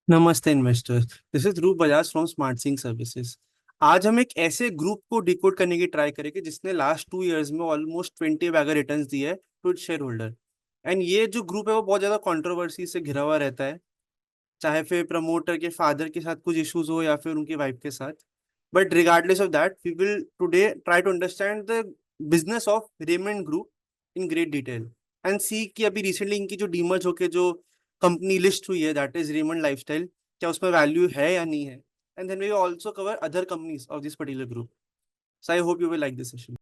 नमस्ते investors. This is Dhruv Bajaj from Smart Sync Services. आज हम एक ऐसे ग्रुप को डिकोड करने की ट्राई करेंगे जिसने लास्ट 2 इयर्स में ऑलमोस्ट 20 बैगर रिटर्न्स दिए है टू शेयर होल्डर। एंड ये जो ग्रुप है वो बहुत ज्यादा कंट्रोवर्सी से घिरा हुआ रहता है, चाहे फिर प्रमोटर के फादर के साथ कुछ इश्यूज हो या फिर उनकी वाइफ के साथ। But regardless of that we will today try to understand the business of Raymond group in great detail and see कि अभी रिसेंटली इनकी जो डीमर्ज होके जो कंपनी लिस्ट हुई है दैट इज रेमंड लाइफस्टाइल, क्या उसमें वैल्यू है या नहीं है। And then we also cover other companies of this particular group. So I hope you will like this session.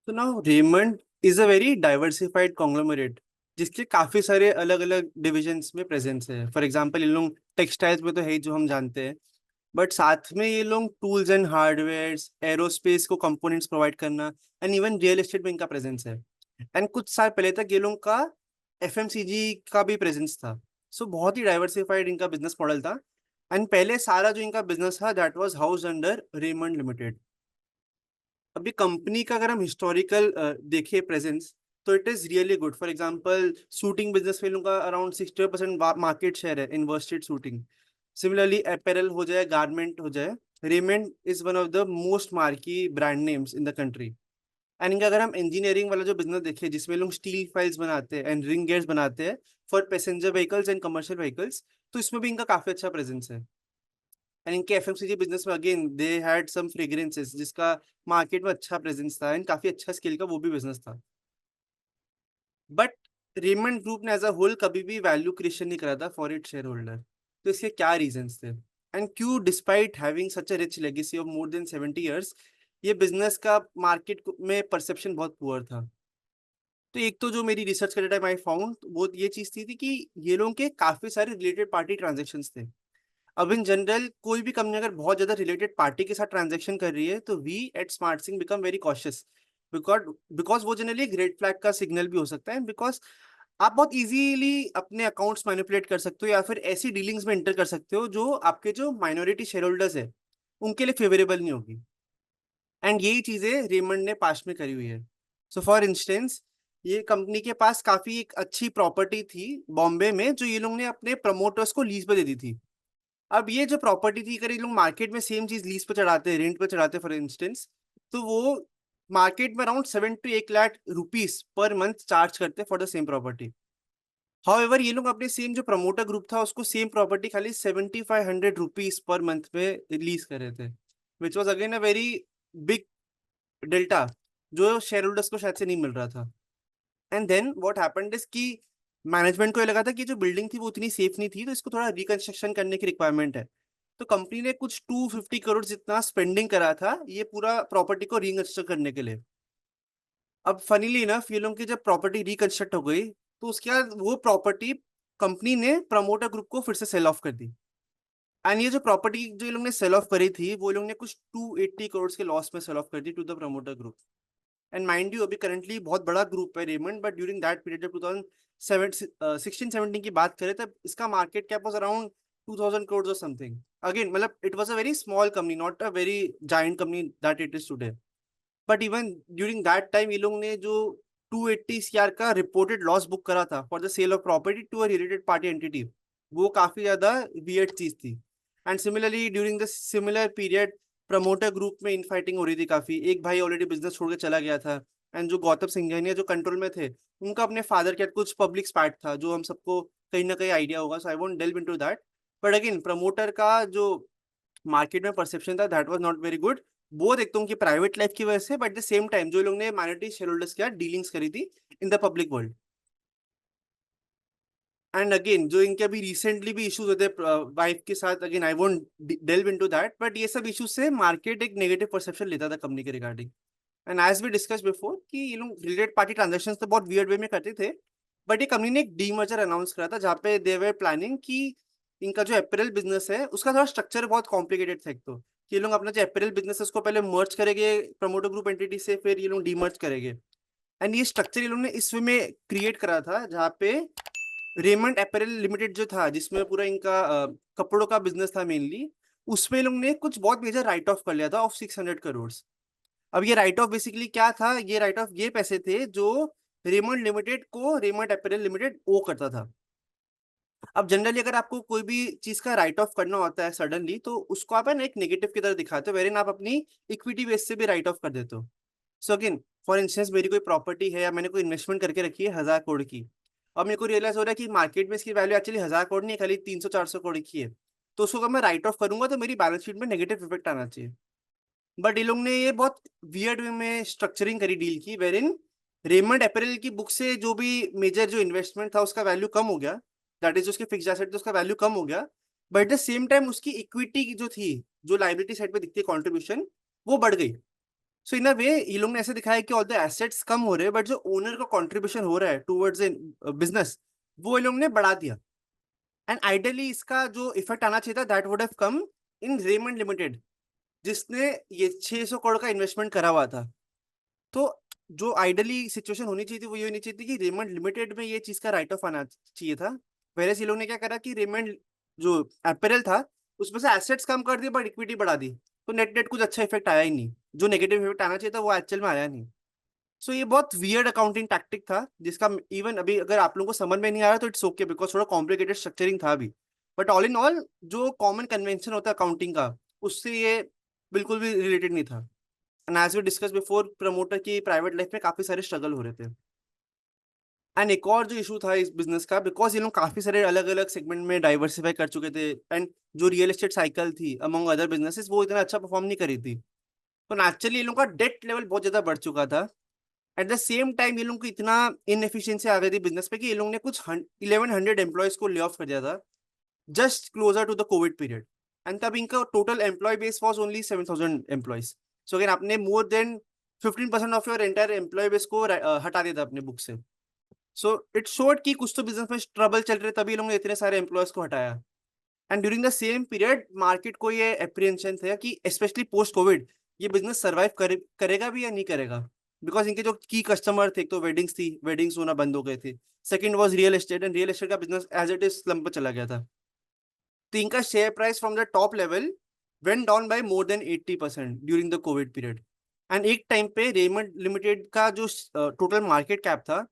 तो now Raymond is a very diversified conglomerate जिसके काफी सारे अलग अलग डिविजन्स में प्रेजेंस है। फॉर एग्जांपल इन लोग textiles में तो है ही जो हम जानते हैं, बट साथ में ये लोग टूल्स एंड हार्डवेयर, एरोस्पेस को कंपोनेंट्स प्रोवाइड करना एंड इवन रियल एस्टेट में इनका प्रेजेंस है। एंड कुछ साल पहले तक ये लोग का एफएमसीजी का भी प्रेजेंस था। सो बहुत ही डाइवर्सिफाइड इनका बिजनेस मॉडल था। एंड पहले सारा जो इनका बिजनेस था that was house under Raymond limited. अभी कंपनी का अगर हम हिस्टोरिकल देखें प्रेजेंस, तो it is really good. For example shooting business में इनका अराउंड 60% मार्केट शेयर है इन वर्स्टेड शूटिंग। सिमिलरली अपैरल हो जाए, गारमेंट हो जाए, Raymond is one of the most marquee brand names in the country. And इनका अगर हम इंजीनियरिंग वाला जो बिजनेस देखें जिसमें लोग स्टील फाइल्स बनाते हैं एंड रिंग गेट्स बनाते हैं for passenger vehicles and commercial vehicles, तो इसमें भी इनका काफी अच्छा प्रेजेंस है। एंड इनके एफएमसीजी बिजनेस में again they had some fragrances जिसका मार्केट में अच्छा प्रेजेंस था एंड काफी अच्छा स्केल का वो भी बिजनेस था। बट रेमंड ग्रुप ने एज अ होल कभी भी वैल्यू क्रिएशन नहीं करा था फॉर इट शेयर होल्डर। तो इसके क्या रीजंस थे एंड क्यों despite having such a rich legacy of more than 70 years ये बिजनेस का मार्केट में परसेप्शन बहुत पुअर था। तो एक तो जो मेरी रिसर्च के टाइम आई फाउंड वो ये चीज थी कि ये लोगों के काफी सारे रिलेटेड पार्टी ट्रांजेक्शन्स थे। अब इन जनरल कोई भी कंपनी अगर बहुत ज्यादा रिलेटेड पार्टी के साथ ट्रांजेक्शन कर रही है तो we at Smart Sync become very cautious. Because because वो जनरली एक रेड फ्लैग का सिग्नल भी हो सकता है, बिकॉज आप बहुत इजीली अपने अकाउंट्स मैनिपुलेट कर सकते हो या फिर ऐसी डीलिंग्स में एंटर कर सकते हो जो आपके जो माइनॉरिटी शेयर होल्डर्स है उनके लिए फेवरेबल नहीं होगी। एंड यही चीजें रेमंड ने पास्ट में करी हुई है। सो फॉर इंस्टेंस ये कंपनी के पास काफी एक अच्छी प्रॉपर्टी थी बॉम्बे में जो ये लोग ने अपने प्रमोटर्स को लीज पे दे दी थी। अब ये जो प्रॉपर्टी थी अगर ये लोग मार्केट में सेम चीज लीज पे चढ़ाते हैं, रेंट पे चढ़ाते हैं फॉर इंस्टेंस, तो वो मार्केट में around 7 to 8 lakh rupees per month charge करते हैं for the same property. However ये लोग अपने सेम जो प्रमोटर ग्रुप था उसको सेम प्रॉपर्टी खाली 7,500 रुपीज पर मंथ पे रिलीज कर रहे थे, which was again a very big delta जो शेयर होल्डर्स को शायद से नहीं मिल रहा था। And then what happened is कि मैनेजमेंट को ये लगा था कि जो बिल्डिंग थी वो उतनी सेफ नहीं थी तो इसको थोड़ा रिकंस्ट्रक्शन करने की रिक्वायरमेंट है। तो कंपनी ने कुछ 250 करोड़ जितना स्पेंडिंग करा था ये पूरा प्रॉपर्टी को रिकंस्ट्रक्ट करने के लिए। अब फनीली इनफ ये लोगों की जब प्रॉपर्टी रिकंस्ट्रक्ट हो गई तो उसके बाद वो प्रॉपर्टी कंपनी ने प्रमोटर ग्रुप को फिर से सेल ऑफ कर दी। एंड ये जो प्रॉपर्टी जो ये लोग ने सेल ऑफ करी थी वो लोग ने कुछ 280 करोड़ के लॉस में सेल ऑफ कर दी to the promoter group. And mind you अभी करंटली बहुत बड़ा ग्रुप है Raymond, but during that period जब 2016-17 की बात करें तब इसका market cap was around 2,000 crore और समथिंग। अगेन मतलब it was a very small company, not a very giant company that it is today. But even during that time ये लोग ने जो 280 CR का रिपोर्टेड लॉस बुक करा था for the sale of property to a related party entity, वो काफी ज्यादा वियर्ड चीज थी। And similarly during the similar period promoter group में इनफाइटिंग हो रही थी काफी। एक भाई ऑलरेडी बिजनेस छोड़ के चला गया था एंड जो गौतम सिंघानिया जो कंट्रोल में थे उनका अपने फादर के साथ कुछ पब्लिक स्पैट था जो हम सबको कहीं ना कहीं आइडिया होगा, so I won't delve into that. But again promoter का जो मार्केट में परसेप्शन था that was not very good. वो देखता हूँ कि प्राइवेट लाइफ की वजह से, बट द सेम टाइम जो लोग ने माइनॉरिटी शेयर होल्डर्स के साथ डीलिंग्स करी थी in the public world. And again जो इनके अभी रिसेंटली भी इश्यूज होते हैं वाइफ के साथ, again I won't delve into that, but ये सब इश्यूज से मार्केट एक नेगेटिव परसेप्शन लेता था कंपनी के regarding. And as we discuss before कि ये लोग रिलेटेड पार्टी ट्रांजेक्शन तो बहुत वियर्ड वे में करते थे। बट ये कंपनी ने एक डीमर्जर अनाउंस करा था जहाँ पे दे वर प्लानिंग कि इनका जो अपेरल बिजनेस है उसका थोड़ा स्ट्रक्चर बहुत कॉम्प्लिकेटेड था। एक तो कि ये लोग अपना जो अपेरल बिजनेस है उसको पहले मर्ज करेंगे प्रमोटर ग्रुप एंटिटी से, फिर ये लोग डीमर्ज करेंगे। एंड ये स्ट्रक्चर ये लोग ने इस वे में क्रिएट करा था जहाँ पे रेमंड अपेरल लिमिटेड जो था जिसमें पूरा इनका कपड़ों का बिजनेस था मेनली, उसमें लोग ने कुछ बहुत मेजर राइट ऑफ कर लिया था ऑफ 600 करोड़। अब ये राइट ऑफ बेसिकली क्या था, ये राइट ऑफ ये पैसे थे जो रेमंड लिमिटेड को रेमंड अपेरल लिमिटेड ओ करता था। अब जनरली अगर आपको कोई भी चीज का राइट ऑफ करना होता है सडनली, तो उसको आप है ना एक नेगेटिव की तरह दिखाते हो, वेरिन आप अपनी इक्विटी बेस से भी राइट ऑफ कर देते हो। सो अगेन, फॉर इंस्टेंस मेरी कोई प्रॉपर्टी है या मैंने कोई इन्वेस्टमेंट करके रखी है 1,000 करोड़ की, और मेरे को रियलाइज हो रहा है कि मार्केट में इसकी वैल्यू एक्चुअली 1,000 करोड़ नहीं है, खाली 300-400 करोड़ की है, तो उसको अगर मैं राइट ऑफ करूंगा तो मेरी बैलेंस शीट में नेगेटिव इफेक्ट आना चाहिए। बट ये लोग ने ये बहुत वियर्ड वे में स्ट्रक्चरिंग करी डील की, वेर इन रेमंड अपैरल की बुक से जो भी मेजर जो इन्वेस्टमेंट था उसका वैल्यू कम हो गया, दैट इज उसके फिक्स एसेट, तो उसका वैल्यू कम हो गया। But at the same time उसकी इक्विटी जो थी, जो लाइबिलिटी साइड पे दिखती है कॉन्ट्रीब्यूशन, वो बढ़ गई। सो इन अ वे ये लोग ने ऐसे दिखाया कि ऑल द एसेट्स कम हो रहे हैं, बट जो ओनर का कॉन्ट्रीब्यूशन हो रहा है टूवर्ड्स ए बिजनेस, वो ये लोग ने बढ़ा दिया। एंड आइडियली इसका जो इफेक्ट आना चाहिए था that would have come in Raymond limited, जिसने ये 600 करोड़ का इन्वेस्टमेंट करा हुआ था। तो जो आइडियली सिचुएशन होनी चाहिए थी वो ये होनी चाहिए थी कि रेमंड लिमिटेड में ये चीज का राइट ऑफ आना चाहिए था। पहले ये लोग ने क्या करा कि रेमंड जो अपैरल था उसमें से एसेट्स कम कर दिए बट इक्विटी बढ़ा दी, तो नेट नेट कुछ अच्छा इफेक्ट आया ही नहीं, जो नेगेटिव इफेक्ट आना चाहिए था वो एक्चुअल में आया नहीं। सो ये बहुत वियर्ड अकाउंटिंग टैक्टिक था, जिसका इवन अभी अगर आप लोगों को समझ में नहीं आ रहा तो इट्स ओके, बिकॉज थोड़ा कॉम्प्लिकेटेड स्ट्रक्चरिंग था अभी। बट ऑल इन ऑल जो कॉमन कन्वेंशन होता है अकाउंटिंग का, उससे ये बिल्कुल भी रिलेटेड नहीं था। And as we discuss before, promoter की प्राइवेट लाइफ में काफी सारे स्ट्रगल हो रहे थे। एंड एक और जो इशू था इस बिजनेस का, बिकॉज ये लोग काफी सारे अलग अलग सेगमेंट में डाइवर्सिफाई कर चुके थे, एंड जो रियल एस्टेट साइकिल थी अमंग अदर बिजनेसेस वो इतना अच्छा परफॉर्म नहीं करी थी, तो नेचुरली ये लोग का डेट लेवल बहुत ज्यादा बढ़ चुका था। एट द सेम टाइम ये लोग को इतना इनएफिशिएंसी आ गई थी बिजनेस पे कि ये लोग ने कुछ 1,100 एम्प्लॉयज को ले ऑफ कर दिया था, just closer to the COVID period. And तब इनका total employ base was only 7,000 employees. So again आपने more than 15% of your entire employ base को हटा दिया था अपने बुक से। सो इट शोड कि कुछ तो बिजनेस में ट्रबल चल रहे, तभी लोगों ने इतने सारे एम्प्लॉयज को हटाया। And during the same period market को ये एप्रीहेंशन था कि स्पेशली पोस्ट कोविड ये बिजनेस सर्वाइव करेगा भी या नहीं करेगा, बिकॉज इनके जो की कस्टमर थे, तो वेडिंग्स थी, वेडिंग्स होना बंद हो गए थे। Second was real estate, and real estate का business as it is slum पे चला गया था। तो इनका share price from the top level went down by more than 80% during the COVID period. And एक टाइम पे रेमंड लिमिटेड का जो टोटल मार्केट कैप था,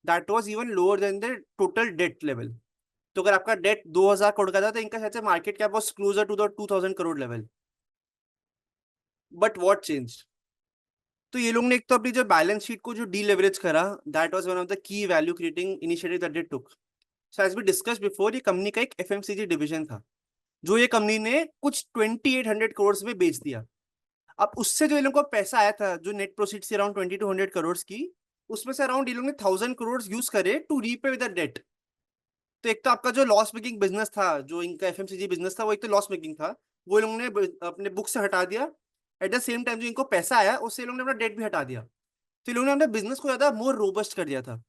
that was even lower than the total debt level. तो अगर आपका date 2,000 crore का था तो इनका शायद से market cap was closer to the 2,000 crore level. But what change, तो ये लोग ने एक तो अपनी जो बैलेंस शीट को जो डीलेवरेज करा, that was one of the key value creating initiative that they took. So as we discuss before, ये कंपनी का एक एफएमसीजी डिवीजन था, जो ये कंपनी ने कुछ 2,800 करोड़ में बेच दिया। अब उससे जो ये लोग को पैसा आया था, जो नेट प्रोसीड से अराउंड 2,200 करोड़ की, उसमें से अराउंड ये लोग ने 1,000 करोड़ यूज करे to repay with the debt. तो एक तो आपका जो लॉस मेकिंग बिजनेस था, जो इनका एफएमसीजी बिजनेस था, वो एक तो लॉस मेकिंग था, वो लोगों ने अपने बुक से हटा दिया। एट द सेम टाइम जो इनको पैसा आया उससे लोगों ने अपना डेट भी हटा दिया, तो लोगों ने अपने बिजनेस को ज्यादा मोर रोबस्ट कर दिया था।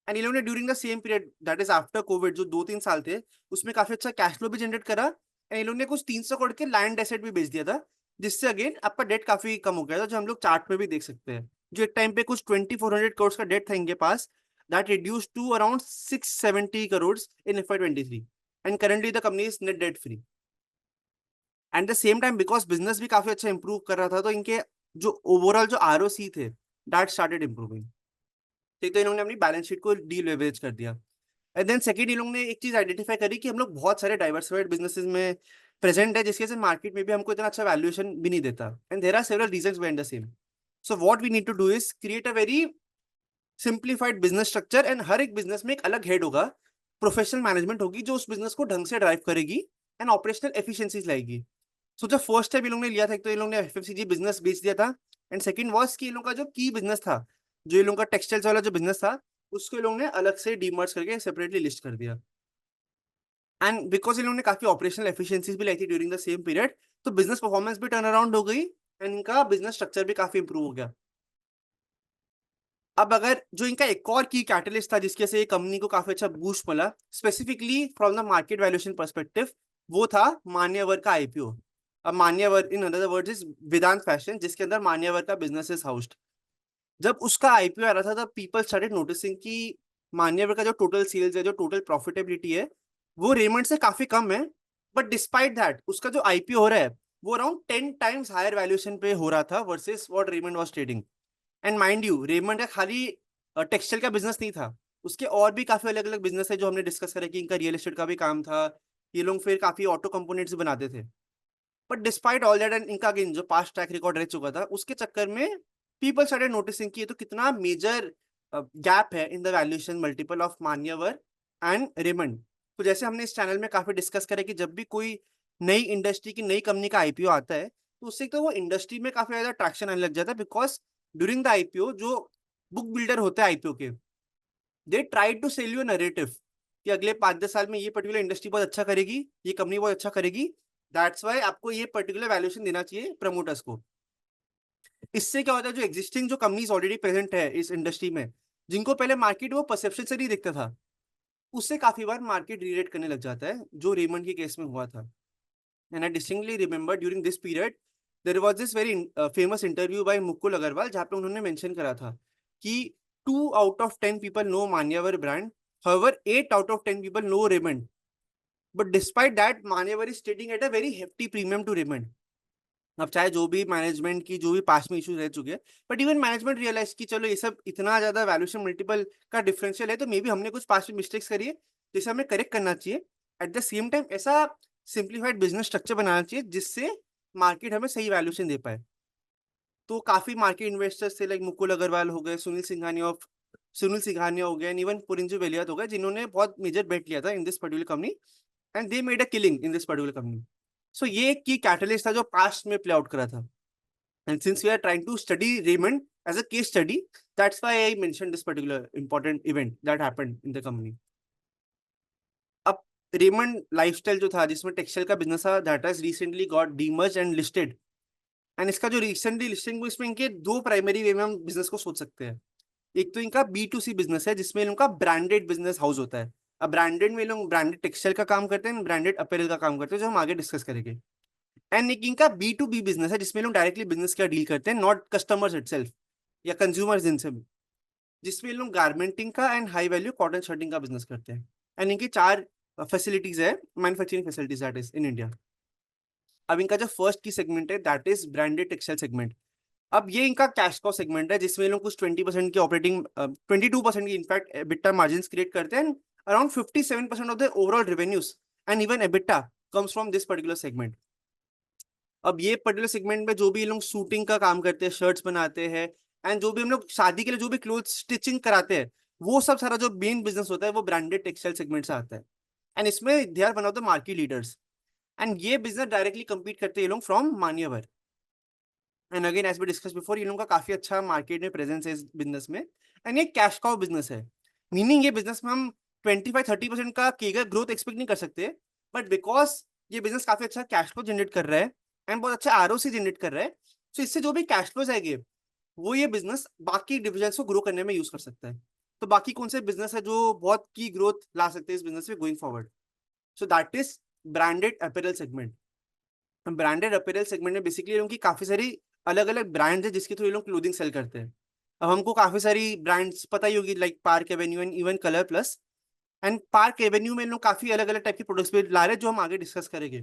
एंड इन लोगों ने during the same period, that is after Covid, जो 2-3 साल थे, उसमें काफी अच्छा कैश फ्लो भी जनरेट करा। एंड इन लोगों ने कुछ 300 करोड़ के लैंड एसेट भी बेच दिया था, जिससे अगेन आपका डेट काफी कम हो गया था, जो हम लोग चार्ट में भी देख सकते हैं। जो एक टाइम पे कुछ 2,400 करोड़ का डेट था इनके पास, that reduce to around 670 crore in FY 23। And currently the company is net debt free. And the same time because business भी काफी अच्छा इंप्रूव कर रहा था, तो इनके जो ओवरऑल जो ROC थे, दैट स्टार्टेड इंप्रूविंग। ठीक, तो इन्होंने अपनी बैलेंस शीट को डीलेवरेज कर दिया। एंड देन सेकंड, इन लोगों ने एक चीज आइडेंटिफाई करी कि हम लोग बहुत सारे डाइवर्सिफाइड बिजनेसेस में प्रेजेंट है, जिसकी वजह से मार्केट में भी हमको इतना अच्छा वैल्यूएशन भी नहीं देता। And there are several reasons behind the same. So what we need to do is create a very simplified business structure, and हर एक बिजनेस में एक अलग हेड होगा, प्रोफेशनल मैनेजमेंट होगी जो उस बिजनेस को ढंग से ड्राइव करेगी एंड ऑपरेशनल एफिशिएंसीज लाएगी। सो जो फर्स्ट स्टेप इन लोगों ने लिया था, एक तो इन लोगों ने FMCG बिजनेस बेच दिया था। एंड सेकंड वाज कि इन लोगों का जो की बिजनेस था, जो इन लोगों का टेक्सटाइल्स वाला जो बिजनेस था, उसको इन लोगों ने अलग से डीमर्ज करके सेपरेटली लिस्ट कर दिया। एंड बिकॉज इन लोगों ने काफी ऑपरेशनल एफिशिएंसीज भी लाई थी ड्यूरिंग द सेम पीरियड, तो बिजनेस परफॉर्मेंस भी टर्न अराउंड हो गई, एंड इनका बिजनेस स्ट्रक्चर भी काफी इंप्रूव हो गया। अब अगर जो इनका एक और की कैटलिस्ट था जिसके से कंपनी को काफी अच्छा बूस्ट मिला, specifically from the market valuation perspective, वो था मान्यवर का IPO। अब Manyavar in other words is Vedant Fashion, जिसके अंदर मान्यवर का बिजनेस इज हाउस्ड। जब उसका IPO आ रहा था तब पीपल स्टार्टेड नोटिसिंग कि मान्यवर का जो टोटल सेल्स है, जो टोटल प्रॉफिटेबिलिटी है, वो रेमंड से काफी कम है। बट डिस्पाइट दैट उसका जो IPO हो रहा है वो अराउंड 10 टाइम्स हायर वैल्यूएशन पे हो रहा था versus what Raymond was trading. And mind you, Raymond का खाली टेक्सटाइल का बिजनेस नहीं था, उसके और भी काफी अलग अलग बिजनेस है जो हमने डिस्कस करा कि इनका रियल एस्टेट का भी काम था, ये लोग फिर काफी ऑटो कंपोनेंट्स बनाते थे। But despite all that and इनका अगेन जो पास्ट ट्रैक रिकॉर्ड रह चुका था उसके चक्कर में पीपल स्टार्टेड नोटिसिंग कि ये तो कितना मेजर गैप है in the valuation multiple of मान्यवर एंड रेमंड। तो जैसे हमने इस चैनल में काफी डिस्कस करा कि जब भी कोई नई इंडस्ट्री की नई कंपनी का आईपीओ आता है तो उससे तो वो इंडस्ट्री में काफी ज्यादा ट्रैक्शन आने लग जाता है, बिकॉज ड्यूरिंग द आईपीओ जो बुक बिल्डर होते हैं आईपीओ के, they try to sell you narrative कि अगले 5-10 साल में ये पर्टिकुलर इंडस्ट्री बहुत अच्छा करेगी, ये कंपनी बहुत अच्छा करेगी, दैट्स वाई आपको ये पर्टिकुलर वैल्यूएशन देना चाहिए प्रमोटर्स को। इससे क्या होता है, जो एग्जिस्टिंग जो कंपनीज ऑलरेडी प्रेजेंट है इस इंडस्ट्री में, जिनको पहले मार्केट वो परसेप्शन से नहीं दिखता था, उससे काफी बार मार्केट रिलेट करने लग जाता है, जो रेमंड के केस में हुआ था। And I distinctly remember during this period there was this very famous interview by Mukul Agrawal जहाँ पे उन्होंने मेंशन करा था कि 2 out of 10 people know Manyavar brand, however 8 out of 10 people know Raymond, but despite that Manyavar is trading at a very hefty premium to Raymond. अब चाहे जो भी मैनेजमेंट की जो भी पास में इश्यूज रह चुके हैं, बट इवन मैनेजमेंट रियलाइज कि चलो ये सब इतना ज्यादा वैल्यूएशन मल्टीपल का डिफरेंशियल है तो मे बी हमने कुछ पास में मिस्टेक्स करी है जिसे हमें करेक्ट करना चाहिए। एट द सेम टाइम ऐसा सिंप्लीफाइड बिजनेस स्ट्रक्चर बनाना चाहिए जिससे मार्केट हमें सही वैल्यूएशन दे पाए। तो काफी मार्केट इन्वेस्टर्स थे, लाइक मुकुल अग्रवाल हो गए, सुनील सिंघानिया हो गए, इवन पुरिंजू बेलियात हो गए, जिन्होंने बहुत मेजर बेट लिया था in this particular company and they made a killing in this particular company. So ये एक की कैटलिस्ट था जो पास्ट में प्ले आउट करा था। And since we are trying to study Raymond as a case study, that's why I mention this particular important event that happened in the company. अब Raymond lifestyle जो था जिसमें textile का business था, that has recently got demerge and listed. And इसका जो recently listing हुई, इसमें इनके दो प्राइमरी वे में हम बिजनेस को सोच सकते हैं। एक तो इनका B2C बिजनेस है जिसमें इनका ब्रांडेड बिजनेस हाउस होता है। अब ब्रांडेड में लोग ब्रांडेड टेक्सटाइल का काम करते हैं, ब्रांडेड अपैरल का काम करते हैं, जो हम आगे डिस्कस करेंगे। एंड एक इनका B2B बिजनेस है जिसमें लोग डायरेक्टली बिजनेस का डील करते हैं, नॉट कस्टमर्स इटसेल्फ या कंज्यूमर्स जिनसे भी, जिसमें लोग गारमेंटिंग का and high value cotton shirting का बिजनेस करते हैं। एंड इनकी 4 फैसिलिटीज है, manufacturing facilities that is in India. अब इनका जो फर्स्ट की सेगमेंट है that is branded textile segment. अब ये इनका कैश काउ सेगमेंट है जिसमें लोग कुछ 20% की ऑपरेटिंग 22% की इनफैक्ट एबिटा मार्जिन क्रिएट करते हैं। Around 57% of the overall revenues and even EBITDA comes from this particular segment. अब ये पर्टिकुलर सेगमेंट में जो भी लोग शूटिंग का काम करते हैं, शर्ट्स बनाते हैं, एंड जो भी हम लोग शादी के लिए जो भी क्लोथ स्टिचिंग कराते हैं, वो सब सारा जो मेन बिजनेस होता है वो ब्रांडेड टेक्सटाइल सेगमेंट से आता है। एंड इसमें they are one of the market leaders. And ये बिजनेस डायरेक्टली कम्पीट करते हैं ये लोग from Manyavar. And again as we discuss before, इन लोगों का काफी अच्छा मार्केट में प्रेजेंस है इस बिजनेस में। एंड ये कैश काउ बिजनेस है, मीनिंग ये बिजनेस में हम 25-30% का केगर ग्रोथ एक्सपेक्ट नहीं कर सकते, बट बिकॉज ये बिजनेस काफी अच्छा कैश फ्लो जनरेट कर रहा है एंड बहुत अच्छा ROC जनरेट कर रहा है, तो इससे जो भी कैश फ्लोज आएंगे वो ये बिजनेस बाकी डिविजन को ग्रो करने में यूज कर सकता है। तो बाकी कौन से बिजनेस है जो बहुत की ग्रोथ ला सकते हैं इस बिजनेस में going forward? So that is branded apparel segment. Branded apparel segment में बेसिकली उनकी काफी सारी अलग अलग ब्रांड्स है जिसके थ्रू ये लोग क्लोथिंग सेल करते हैं। अब हमको काफी सारी ब्रांड्स पता ही होगी, like park Avenue and even colour plus. And park Avenue में लोग काफी अलग अलग टाइप के प्रोडक्ट्स भी ला रहे हैं जो हम आगे डिस्कस करेंगे।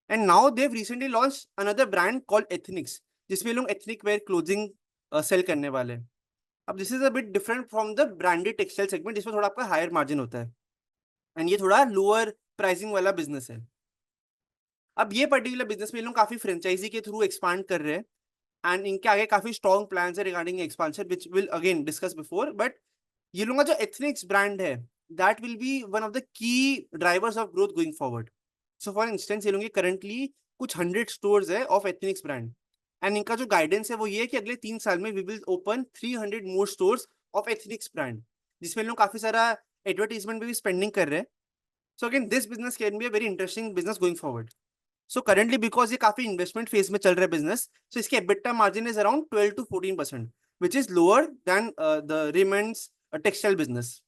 And now they've recently launch another brand called Ethnix, जिसमें लोग एथनिक वेयर क्लोथिंग सेल करने वाले हैं। अब this is a bit different from the branded textile segment जिसमें थोड़ा आपका हायर मार्जिन होता है, एंड ये थोड़ा लोअर प्राइसिंग वाला बिजनेस है। अब ये पर्टिकुलर बिजनेस में लोग काफी फ्रेंचाइजी के थ्रू एक्सपांड कर रहे हैं, एंड इनके आगे काफी स्ट्रॉन्ग प्लान्स है regarding expansion which will again discuss before. But ये लोगों का जो एथनिक्स ब्रांड है that will B one of the की drivers of growth going forward. So for instance ये लोग करंटली कुछ 100 स्टोर्स है ऑफ एथनिक्स ब्रांड, एंड इनका जो गाइडेंस है वो ये है कि अगले 3 साल में we will open 300 more stores of Ethnix brand, जिसमें लोग काफी सारा एडवर्टीजमेंट में भी स्पेंडिंग कर रहे हैं। So again this business can be a very interesting business going forward. So currently because ये काफी इन्वेस्टमेंट फेज में चल रहा है बिजनेस, सो इसके EBITDA margin is around 12-14%, which is lower than the Raymond's textile business.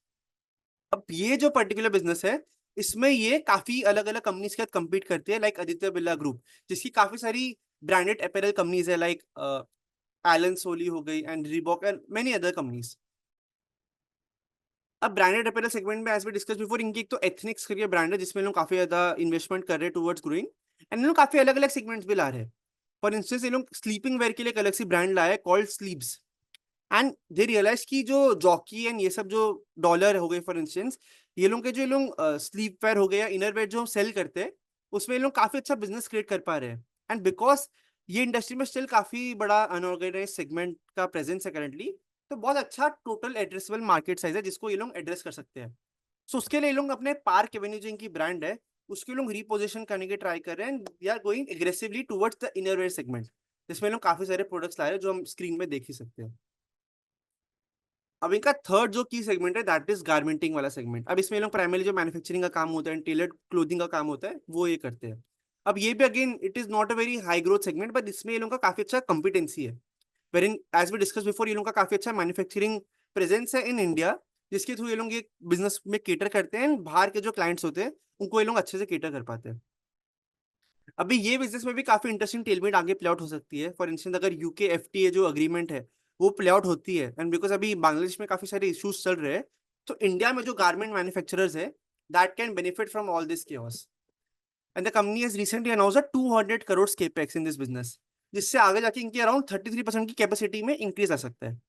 अब ये जो पर्टिकुलर बिजनेस है इसमें ये काफी अलग अलग कंपनीज के साथ compete करती है, लाइक आदित्य बिरला ग्रुप जिसकी काफी सारी ब्रांडेड अपैरल कंपनीज है, लाइक एलन सोली हो गई and Reebok and many other companies. अब ब्रांडेड अपैरल सेगमेंट में एज वी डिस्कस बिफोर, इनकी एक तो एथनिक्स करके ब्रांड है जिसमें लोग काफी ज्यादा इन्वेस्टमेंट कर रहे हैं टुवर्ड्स ग्रोइंग, एंड लोग काफी अलग अलग सेगमेंट्स भी ला रहे हैं। फॉर इंस्टेंस ये लोग स्लीपिंग वेयर के लिए एक अलग सी ब्रांड लाया है called Sleeps, and they realise कि जो जॉकी एंड ये सब जो डॉलर हो गए फॉर इंस्टेंस, ये लोग स्लीप वेयर हो गए या इनर वेयर जो हम सेल करते हैं, उसमें ये लोग काफी अच्छा बिजनेस क्रिएट कर पा रहे हैं। एंड बिकॉज ये इंडस्ट्री में स्टिल काफी बड़ा अनऑर्गेनाइज सेगमेंट का प्रेजेंस है करंटली, तो बहुत अच्छा टोटल एड्रेसेबल मार्केट साइज है जिसको ये लोग एड्रेस कर सकते हैं। सो उसके लिए ये लोग अपने पार्क एवेन्यू जो इनकी ब्रांड है, उसके लोग रिपोजिशन करने की ट्राई कर रहे हैं, they are going aggressively towards the inner wear segment, जिसमें लोग काफी सारे प्रोडक्ट्स ला रहे हैं जो हम स्क्रीन में देख ही सकते हैं। अब इनका थर्ड जो की सेगमेंट है दैट इज गारमेंटिंग वाला सेगमेंट। अब इसमें लोग प्राइमरली जो मैन्युफैक्चरिंग का काम होता है, टेलर्ड क्लोथिंग का काम होता है, वो ये करते हैं। अब ये भी again it is not a very high growth segment, but इसमें ये लोगों का काफी अच्छा कॉम्पिटेंसी है, where in as we discuss before, ये लोगों का काफी अच्छा मैन्युफैक्चरिंग प्रेजेंस है इन इंडिया, जिसके थ्रू ये लोग ये बिजनेस में केटर करते हैं, बाहर के जो क्लाइंट्स होते हैं उनको ये लोग अच्छे से केटर कर पाते हैं। अभी ये बिजनेस में भी काफी इंटरेस्टिंग टेलमेट आगे प्ले आउट हो सकती है। फॉर इंस्टेंस अगर यूके एफटीए जो अग्रीमेंट है वो प्ले आउट होती है, एंड बिकॉज अभी बांग्लादेश में काफी सारे इश्यूज चल रहे हैं, तो इंडिया में जो गारमेंट मैन्युफैक्चरर्स है that can benefit from all this chaos, and the company has recently announced 200 crore capex in this business, जिससे आगे जाके इनकी अराउंड 33% की कैपेसिटी में इंक्रीज आ सकता है।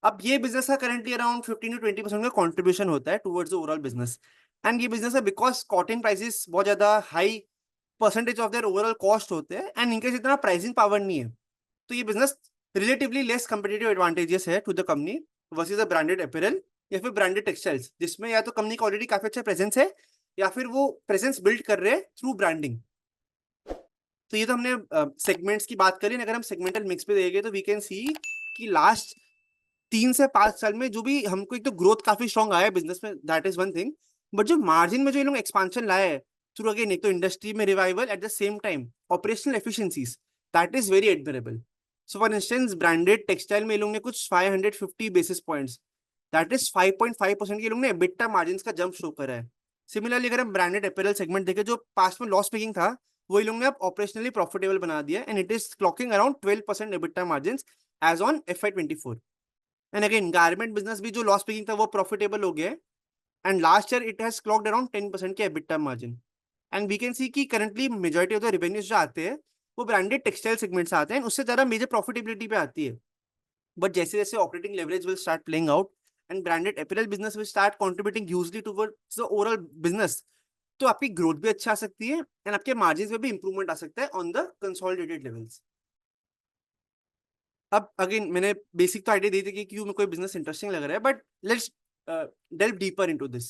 अब ये बिजनेस का करंटली अराउंड 15 to 20% का कॉन्ट्रीब्यूशन होता है towards the overall business. And ये बिजनेस है बिकॉज कॉटन प्राइसेस बहुत ज्यादा high percentage of their overall cost होते हैं, एंड इनके जितना प्राइसिंग पावर नहीं है, तो ये business relatively less competitive advantages है to the company versus a branded apparel या फिर ब्रांडेड टेक्सटाइल्स, जिसमें या तो कंपनी का ऑलरेडी काफी अच्छा प्रेजेंस है या फिर वो प्रेजेंस बिल्ड कर रहे हैं थ्रू ब्रांडिंग। तो ये तो हमने सेगमेंट्स की बात करी। अगर हम सेगमेंटल मिक्स पे देखें तो वी कैन सी कि लास्ट 3 से 5 साल में जो भी हमको एक तो ग्रोथ काफी स्ट्रॉन्ग आया है बिजनेस में, that is one thing, but जो मार्जिन में जो ये लोग एक्सपांशन लाए हैं थ्रू अगेन एक तो इंडस्ट्री में revival eight the same time operational efficiencies, that is very admirable. So for instance branded textile में ये लोग ने कुछ 550 बेसिस पॉइंट्स, दैट इज 5.5% के लोग ने एबिटा मार्जिन का जंप शो करा है। सिमिलरली अगर हम ब्रांडेड अपीयरल सेगमेंट देखें जो पास्ट में लॉस मेकिंग था, वो लोग ने अब ऑपरेशनली प्रॉफिटेबल बना दिया, and it is clocking around 12% EBITDA margin as on FY 24। And again garment business भी जो लॉस मेकिंग था वो प्रॉफिटेबल हो गया, and last year it has clocked around 10% के EBITDA margin. And we can see कि currently majority of the revenues जो आते हैं वो ब्रांडेड टेक्सटाइल सेगमेंट से आते हैं, उससे ज्यादा मेजर प्रॉफिटेबिलिटी पे आती है। बट जैसे जैसे operating leverage will start playing out and branded apparel business will start contributing hugely towards the overall business, तो आपकी ग्रोथ भी अच्छा आ सकती है एंड आपके मार्जिन में भी इंप्रूवमेंट आ सकता है ऑन द कंसोलिडेटेड लेवल्स। अब अगेन मैंने बेसिक तो आइडिया दी थी कि क्यों मेरे को बिजनेस इंटरेस्टिंग लग रहा है, but let's delve deeper into this.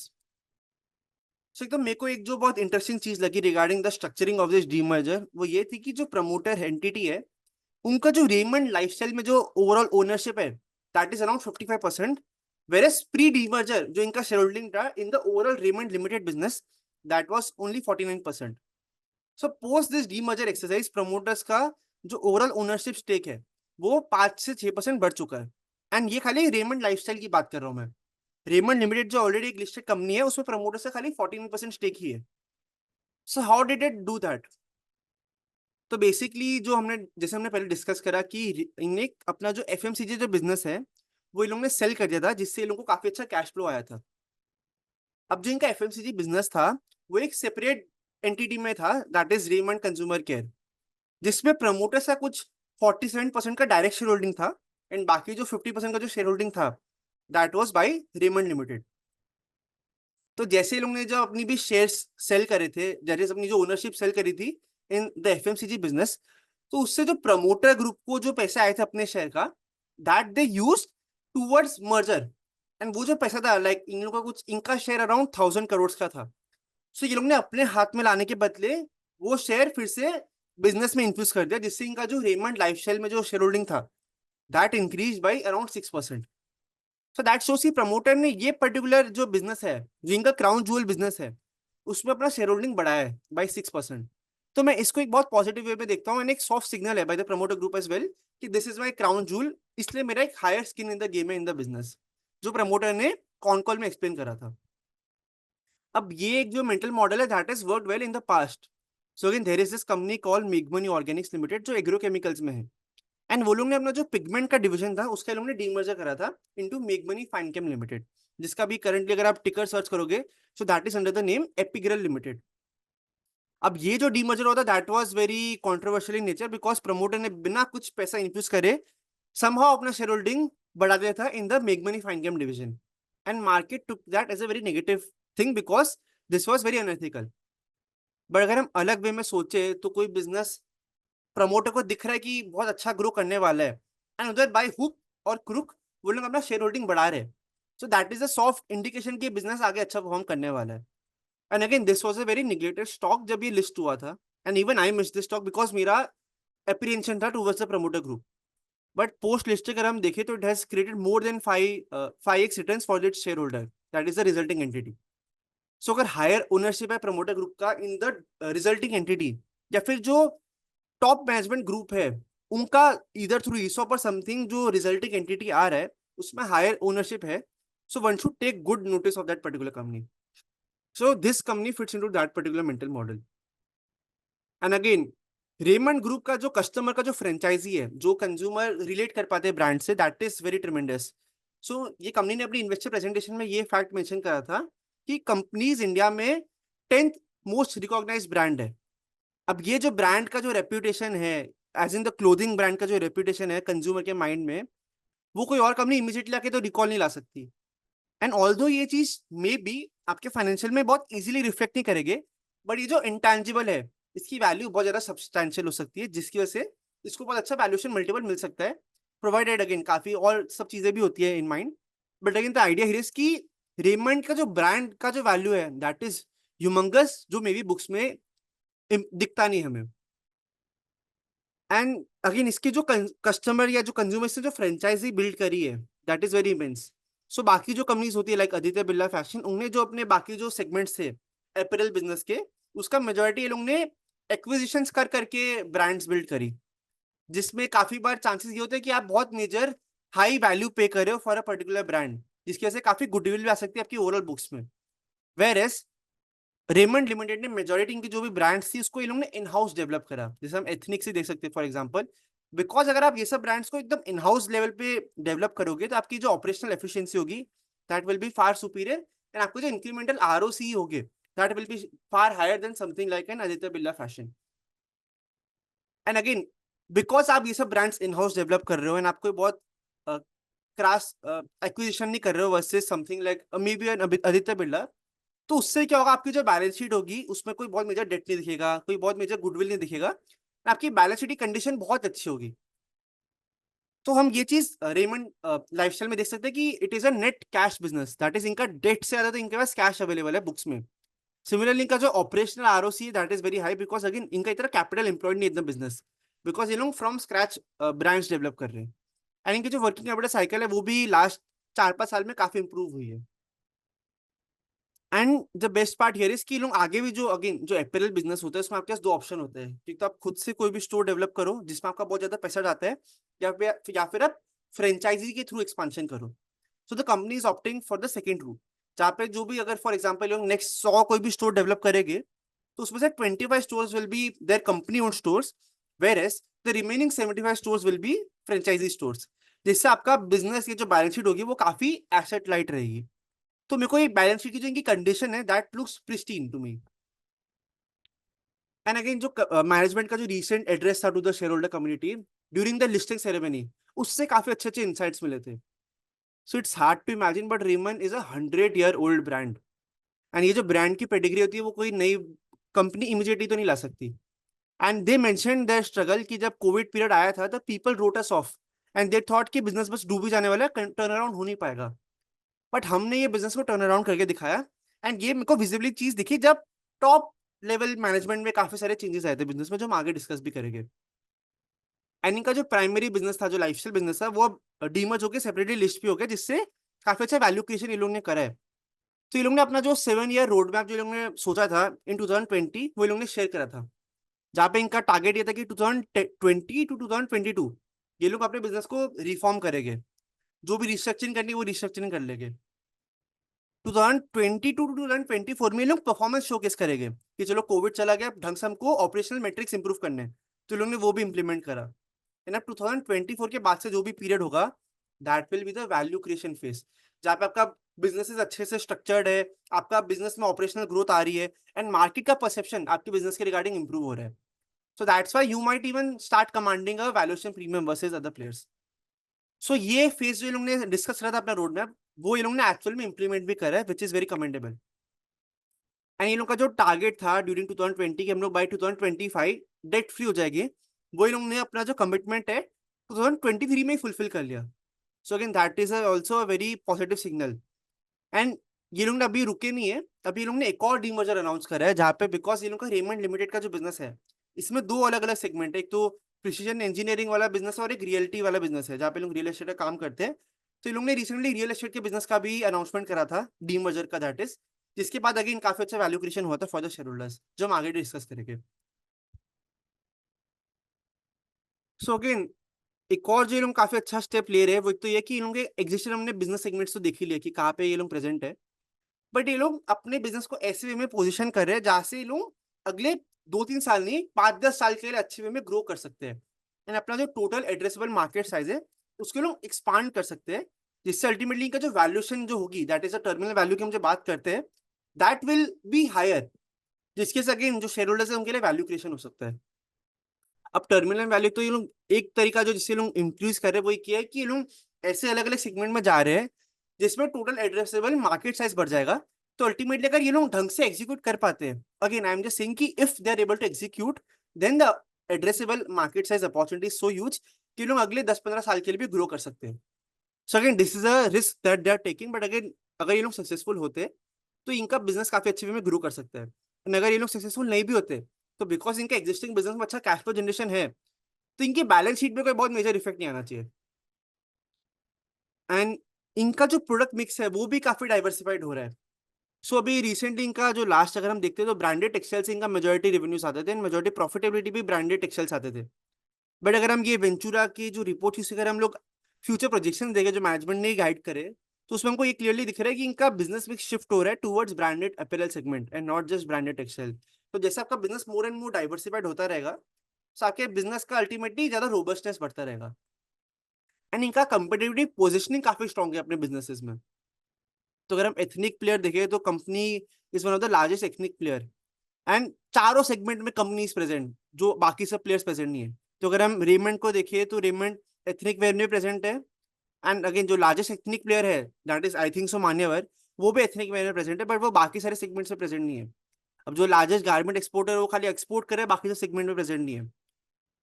So एकदम मेरे को एक जो बहुत इंटरेस्टिंग चीज लगी regarding the structuring of this demerger, वो ये थी कि जो प्रमोटर एंटिटी है उनका जो रेमंड लाइफस्टाइल में जो ओवरऑल ओनरशिप है that is around 55%, where as pre demerger जो इनका शेयर होल्डिंग था in the overall Raymond Limited business that was only 49%। So post this demerger exercise promoters का जो ओवरऑल ओनरशिप स्टेक है वो 5 से 6% बढ़ चुका है। एंड ये खाली रेमंड लाइफस्टाइल की बात कर रहा हूँ मैं। रेमंड लिमिटेड जो ऑलरेडी एक लिस्टेड कंपनी है उसमें प्रमोटर्स का खाली 49% स्टेक ही है। So how did it do that? तो बेसिकली जो हमने जैसे हमने पहले डिस्कस करा कि इन्हें अपना जो FMCG जो बिजनेस है वो इन लोगों ने सेल कर दिया था, जिससे इन लोगों को काफी अच्छा कैश फ्लो आया था। अब जो इनका FMCG बिजनेस था वो एक सेपरेट एंटिटी में था that is Raymond consumer care, जिसमें प्रमोटर्स का कुछ 47% का डायरेक्ट शेयर होल्डिंग था, एंड बाकी जो 50% का जो शेयर होल्डिंग था that was by Raymond limited. तो जैसे लोग ने जब अपनी भी शेयर्स सेल करे थे, जैसे अपनी जो ओनरशिप सेल करी थी इन द FMCG बिजनेस, तो उससे जो प्रमोटर ग्रुप को जो पैसे आए थे अपने शेयर का that they use towards merger. And वो जो पैसा था लाइक इन लोगों का कुछ इनका शेयर अराउंड 1000 करोड़ का था। सो ये लोग ने अपने हाथ में लाने के बदले वो शेयर फिर से बिजनेस में इन्फ्यूज कर दिया, जिससे इनका जो रेमंड लाइफस्टाइल में जो शेयर होल्डिंग था that increase by around 6%। So that shows कि प्रमोटर ने ये पर्टिकुलर जो बिजनेस है जो इनका क्राउन जूल बिजनेस है उसमें अपना शेयर होल्डिंग बढ़ाया है बाई 6%। तो मैं इसको एक बहुत पॉजिटिव वे में देखता हूँ, एंड एक सॉफ्ट सिग्नल है by the promoter group as well कि this is my crown jewel, इसलिए मेरा एक higher skin in the game है इन द बिजनेस, जो प्रमोटर ने कॉन कॉल में एक्सप्लेन करा था। अब ये एक जो मेंटल मॉडल है that is work well in the past. So again there is this company call मेगमनी ऑर्गेनिक्स लिमिटेड जो एग्रोकेमिकल्स में है, एंड वो लोग ने अपना जो पिगमेंट का डिवीजन था उसका लोग ने डीमर्जर करा था इनटू मेगमनी फाइन केम लिमिटेड, जिसका भी करंटली अगर आप टिकर सर्च करोगे so that is under the name Epigral Limited. अब ये जो डीमर्जर होता that was very controversial in nature because promoter ने बिना कुछ पैसा इन्फ्यूज करे समहाउ अपना शेयर होल्डिंग बढ़ा दिया था in the make money fine game division, and market took that as a very negative thing because this was very unethical. But अगर हम अलग वे में सोचे तो कोई बिजनेस प्रमोटर को दिख रहा है कि बहुत अच्छा ग्रो करने वाला है, एंड उधर बाय हुक और क्रुक वो लोग अपना शेयर होल्डिंग बढ़ा रहे हैं, so that is a soft indication कि बिजनेस आगे अच्छा परफॉर्म करने वाला है। And again this was a very neglected stock जब ये लिस्ट हुआ था, and even I miss this stock because मेरा एप्रीहेंशन था towards the promoter group. But post list अगर हम देखें तो it has created more than 5x returns for its shareholder, that is the resulting entity. So अगर higher ownership है promoter group का in the resulting entity, या फिर जो टॉप मैनेजमेंट ग्रुप है उनका इधर थ्रू ईसॉप और समथिंग जो रिजल्टिंग एंटिटी आ रहा है उसमें हायर ओनरशिप है, so one should take good notice of that particular company. So this company fits into that particular mental model. And again Raymond group का जो कस्टमर का जो फ्रेंचाइजी है जो कंज्यूमर रिलेट कर पाते हैं ब्रांड से, दैट इज वेरी ट्रिमेंडस। सो ये कंपनी ने अपनी इन्वेस्टर प्रेजेंटेशन में ये फैक्ट मेंशन करा था कि कंपनीज इंडिया में 10th मोस्ट रिकॉग्नाइज ब्रांड है। अब ये जो ब्रांड का जो रेप्यूटेशन है, as in the clothing brand का जो रेप्यूटेशन है कंज्यूमर के माइंड में, वो कोई और कंपनी इमीडिएटली आके तो रिकॉल नहीं ला सकती। एंड ऑल्दो ये चीज मे बी आपके फाइनेंशियल में बहुत इजीली रिफ्लेक्ट नहीं करेंगे, बट ये जो इंटेंजिबल है इसकी वैल्यू बहुत ज्यादा सब्सटैंशियल हो सकती है, जिसकी वजह से इसको बहुत अच्छा वैल्यूएशन मल्टीपल मिल सकता है, प्रोवाइडेड अगेन काफी और सब चीजें भी होती है in mind. But again the idea here is कि रेमंड का जो ब्रांड का जो वैल्यू है दैट इज ह्यूमंगस, जो मे बी बुक्स में दिखता नहीं हमें। एंड अगेन इसकी जो कस्टमर या जो कंज्यूमर से जो फ्रेंचाइजी बिल्ड करी है दैट इज वेरी इमेंस। सो बाकी जो कंपनीज होती है लाइक आदित्य बिरला फैशन, उन्हें जो अपने बाकी जो सेगमेंट्स थे अपैरल बिजनेस के, उसका मेजोरिटी ये लोग ने एक्विजिशंस कर करके ब्रांड्स बिल्ड करी, जिसमें काफी बार चांसेस ये होते हैं कि आप बहुत मेजर हाई वैल्यू पे कर रहे हो फॉर अ पर्टिकुलर ब्रांड, जिसकी वजह से काफी गुडविल भी आ सकती है आपकी ओवरऑल बुक्स में। वेर एज रेमंड लिमिटेड ने मेजोरिटी इनकी जो भी ब्रांड्स थी उसको इन लोगों ने इन हाउस डेवलप करा, जैसे हम एथनिक से देख सकते हैं फॉर एग्जांपल। बिकॉज अगर आप ये सब ब्रांड्स को एकदम इन हाउस लेवल पे डेवलप करोगे तो आपकी जो ऑपरेशनल एफिशिएंसी होगी that will be far superior, and आपको जो इंक्रीमेंटल आरओसी होगे that will be far higher than something like an Aditya Birla fashion. And again because आप ये सब ब्रांड्स इन हाउस डेवलप कर रहे हो एंड आप कोई बहुत क्रास एक्विजिशन नहीं कर रहे हो versus something like maybe an Aditya Birla, तो उससे क्या होगा आपकी जो बैलेंस शीट होगी उसमें कोई बहुत मेजर डेट नहीं दिखेगा, कोई बहुत मेजर गुडविल नहीं दिखेगा, आपकी बैलेंस शीट की कंडीशन बहुत अच्छी होगी। तो हम ये चीज रेमंड लाइफस्टाइल में देख सकते हैं कि it is a net cash business, that is इनका डेट से ज्यादा तो इनके पास कैश अवेलेबल है बुक्स में। सिमिलरली इनका जो operational ROC that is very high because again इनका इतना कैपिटल एम्प्लॉयड नहीं इतना बिजनेस, बिकॉज ये लोग फ्रॉम स्क्रैच ब्रांड्स डेवलप कर रहे हैं। एंड इनकी जो वर्किंग कैपिटल साइकिल है वो भी लास्ट 4-5 साल में काफी इंप्रूव हुई है। And the best part here is कि लोग आगे भी जो अगेन जो अपैरल बिजनेस होता है उसमें आपके पास दो ऑप्शन होते हैं, एक तो आप खुद से कोई भी स्टोर डेवलप करो जिसमें आपका बहुत ज्यादा पैसा जाता है, या फिर आप फ्रेंचाइजी के थ्रू एक्सपांशन करो। So the company is opting for the second route, जहाँ पे जो भी अगर फॉर एग्जाम्पल लोग नेक्स्ट 100 कोई भी स्टोर डेवलप करेंगे तो उसमें से 25 stores will be there company own stores, whereas the remaining 75 stores will be franchise stores, जिससे आपका बिजनेस की जो बैलेंस शीट होगी वो काफी एसेट लाइट रहेगी। तो मेरे को ये बैलेंस शीट की जो इनकी कंडीशन है that looks pristine to me. And again जो मैनेजमेंट का जो रीसेंट एड्रेस था to the shareholder community during the listing ceremony, उससे काफी अच्छे अच्छे इंसाइट्स मिले थे। So it's hard to imagine but Raymond is a 100-year old brand, and ये जो ब्रांड की पेडिग्री होती है वो कोई नई कंपनी इमीडिएटली तो नहीं ला सकती। And they mention their struggle कि जब कोविड पीरियड आया था the people wrote us off, and they thought कि बिजनेस बस डूब ही जाने वाला है, टर्न अराउंड हो नहीं पाएगा। बट हमने ये बिजनेस को टर्न अराउंड करके दिखाया, एंड ये मेरे को विजिबली चीज दिखी जब टॉप लेवल मैनेजमेंट में काफी सारे चेंजेस आए थे बिजनेस में, जो हम आगे डिस्कस भी करेंगे। एंड इनका जो प्राइमरी बिजनेस था जो लाइफस्टाइल बिजनेस था वो अब डीमर्ज होकर सेपरेटली लिस्ट भी हो गया, जिससे काफी अच्छा वैल्यू क्रिएशन ये लोग ने करा है। तो ये लोग ने अपना जो 7 ईयर रोड मैप जो लोग ने सोचा था इन 2020 वो लोग ने शेयर करा था, जहाँ पे इनका टारगेट ये था कि 2020 टू 2022 ये लोग अपने बिजनेस को रिफॉर्म करेंगे, जो भी रिस्ट्रक्चरिंग करनी है वो रिस्ट्रक्चरिंग कर लेंगे। 2022 टू 2024 में ये लोग परफॉर्मेंस शोकेस करेंगे कि चलो कोविड चला गया ढंग से हमको ऑपरेशनल मेट्रिक्स इंप्रूव करने हैं, तो लोग ने वो भी इंप्लीमेंट करा। एंड अब 2024 के बाद से जो भी पीरियड होगा that will be the value creation phase, जहाँ पे आपका बिजनेस अच्छे से स्ट्रक्चर्ड है, आपका बिजनेस में ऑपरेशनल ग्रोथ आ रही है, एंड मार्केट का परसेप्शन आपके बिजनेस के रिगार्डिंग इंप्रूव हो रहा है। So that's why you might even start commanding a valuation premium versus other players. So ये फेज जो ये लोग ने डिस्कस करा था अपना रोड मैप, वो ये लोग ने एक्चुअल में इंप्लीमेंट भी करा है, which is very commendable. And ये लोग का जो टारगेट था ड्यूरिंग 2020 कि हम लोग बाय 2025 डेट फ्री हो जाएंगे, वो ये लोग ने अपना जो कमिटमेंट है 2023 में ही फुलफिल कर लिया। So again that is also a very positive signal. And ये लोग ने अभी रुके नहीं है, अभी ये लोग ने एक और डीमर्जर अनाउंस करा है, जहाँ पे बिकॉज ये लोग का रेमंड लिमिटेड का जो बिजनेस है, इसमें दो अलग अलग सेगमेंट है, एक तो प्रिसीजन इंजीनियरिंग वाला बिजनेस है और एक रियलिटी वाला बिजनेस है, जहाँ पे लोग रियल एस्टेट का काम करते हैं। तो ये लोग ने रिसेंटली रियल एस्टेट के बिजनेस का भी अनाउंसमेंट करा था, डीमर्जर का, दैट इज, जिसके बाद अगेन काफी अच्छा वैल्यू क्रिएशन हुआ था फॉर द शेयर होल्डर्स, जो हम आगे डिस्कस करेंगे। सो अगेन एक और जो ये लोग काफी अच्छा स्टेप ले रहे हैं, वो एक तो ये कि इन लोगों के एग्जिस्टिंग हमने बिजनेस सेगमेंट्स तो देख ही लिया कि कहाँ पे ये लोग प्रेजेंट है, बट ये लोग अपने बिजनेस को ऐसे वे में पोजीशन कर रहे हैं जहां से ये लोग अगले 2-3 साल नहीं 5-10 साल के लिए अच्छे वे में ग्रो कर सकते हैं। एंड अपना जो टोटल एड्रेसेबल मार्केट साइज है उसके लोग एक्सपांड कर सकते हैं, जिससे अल्टीमेटली इनका जो वैल्यूएशन जो होगी, that is a terminal value की हम जो बात करते हैं, दैट विल बी हायर, जिसके से अगेन जो शेयर होल्डर्स है उनके लिए वैल्यू क्रिएशन हो सकता है। अब टर्मिनल वैल्यू तो ये लोग एक तरीका जो जिससे लोग इंक्रीज कर रहे हैं वो किया है कि ये लोग ऐसे अलग अलग सेगमेंट में जा रहे हैं जिसमें टोटल एड्रेसेबल मार्केट साइज बढ़ जाएगा। तो अल्टीमेटली अगर ये लोग ढंग से एग्जीक्यूट कर पाते हैं, again I am just saying कि if they are able to execute, then the addressable market size opportunity so huge कि लोग अगले 10-15 साल के लिए भी ग्रो कर सकते हैं। So again this is a risk that they are taking, but again अगर ये लोग सक्सेसफुल होते हैं तो इनका बिजनेस काफी अच्छे वे में ग्रो कर सकता है। और अगर ये लोग सक्सेसफुल नहीं भी होते, तो बिकॉज इनका एग्जिस्टिंग बिजनेस में अच्छा कैश फ्लो जनरेशन है, तो इनके बैलेंस शीट में कोई बहुत मेजर इफेक्ट नहीं आना चाहिए। एंड इनका जो प्रोडक्ट मिक्स है वो भी काफी डाइवर्सिफाइड हो रहा है। सो अभी रिसेंटली इनका जो लास्ट अगर हम देखते हैं तो ब्रांडेड टेक्सटाइल से इनका मेजोरिटी रेवेन्यूज आते थे, मेजोरिटी प्रॉफिटेबिलिटी भी ब्रांडेड टेक्सटाइल्स आते थे। बट अगर हम ये वेंचुरा की जो रिपोर्ट हिस्ट्री अगर हम लोग फ्यूचर प्रोजेक्शन देखें जो मैनेजमेंट ने गाइड करे, तो उसमें हमको ये क्लियरली दिख रहा है कि इनका बिजनेस में शिफ्ट हो रहा है towards branded apparel segment and not just branded textile. तो जैसे आपका business more and more diversified होता रहेगा, तो आपके बिजनेस का अल्टीमेटली ज्यादा रोबस्टनेस बढ़ता रहेगा। एंड इनका कंपेटिटिव पोजिशनिंग काफी स्ट्रॉन्ग है अपने बिजनेसेस में। तो अगर हम एथनिक प्लेयर देखें तो company is one of the largest ethnic player, and चारों सेगमेंट में कंपनी इज प्रेजेंट जो बाकी सब प्लेयर्स प्रेजेंट नहीं है। तो अगर हम रेमंड को देखें तो रेमंड एथनिक वेयर में प्रेजेंट है, एंड अगेन जो लार्जेस्ट एथनिक प्लेयर है that is I think so मान्यवर, वो भी एथनिक वेयर में प्रेजेंट है, बट वो बाकी सारे सेगमेंट में प्रेजेंट नहीं है। अब जो लार्जेस्ट गारमेंट एक्सपोर्टर है वो खाली एक्सपोर्ट करे, बाकी सब सेगमेंट में प्रेजेंट नहीं है।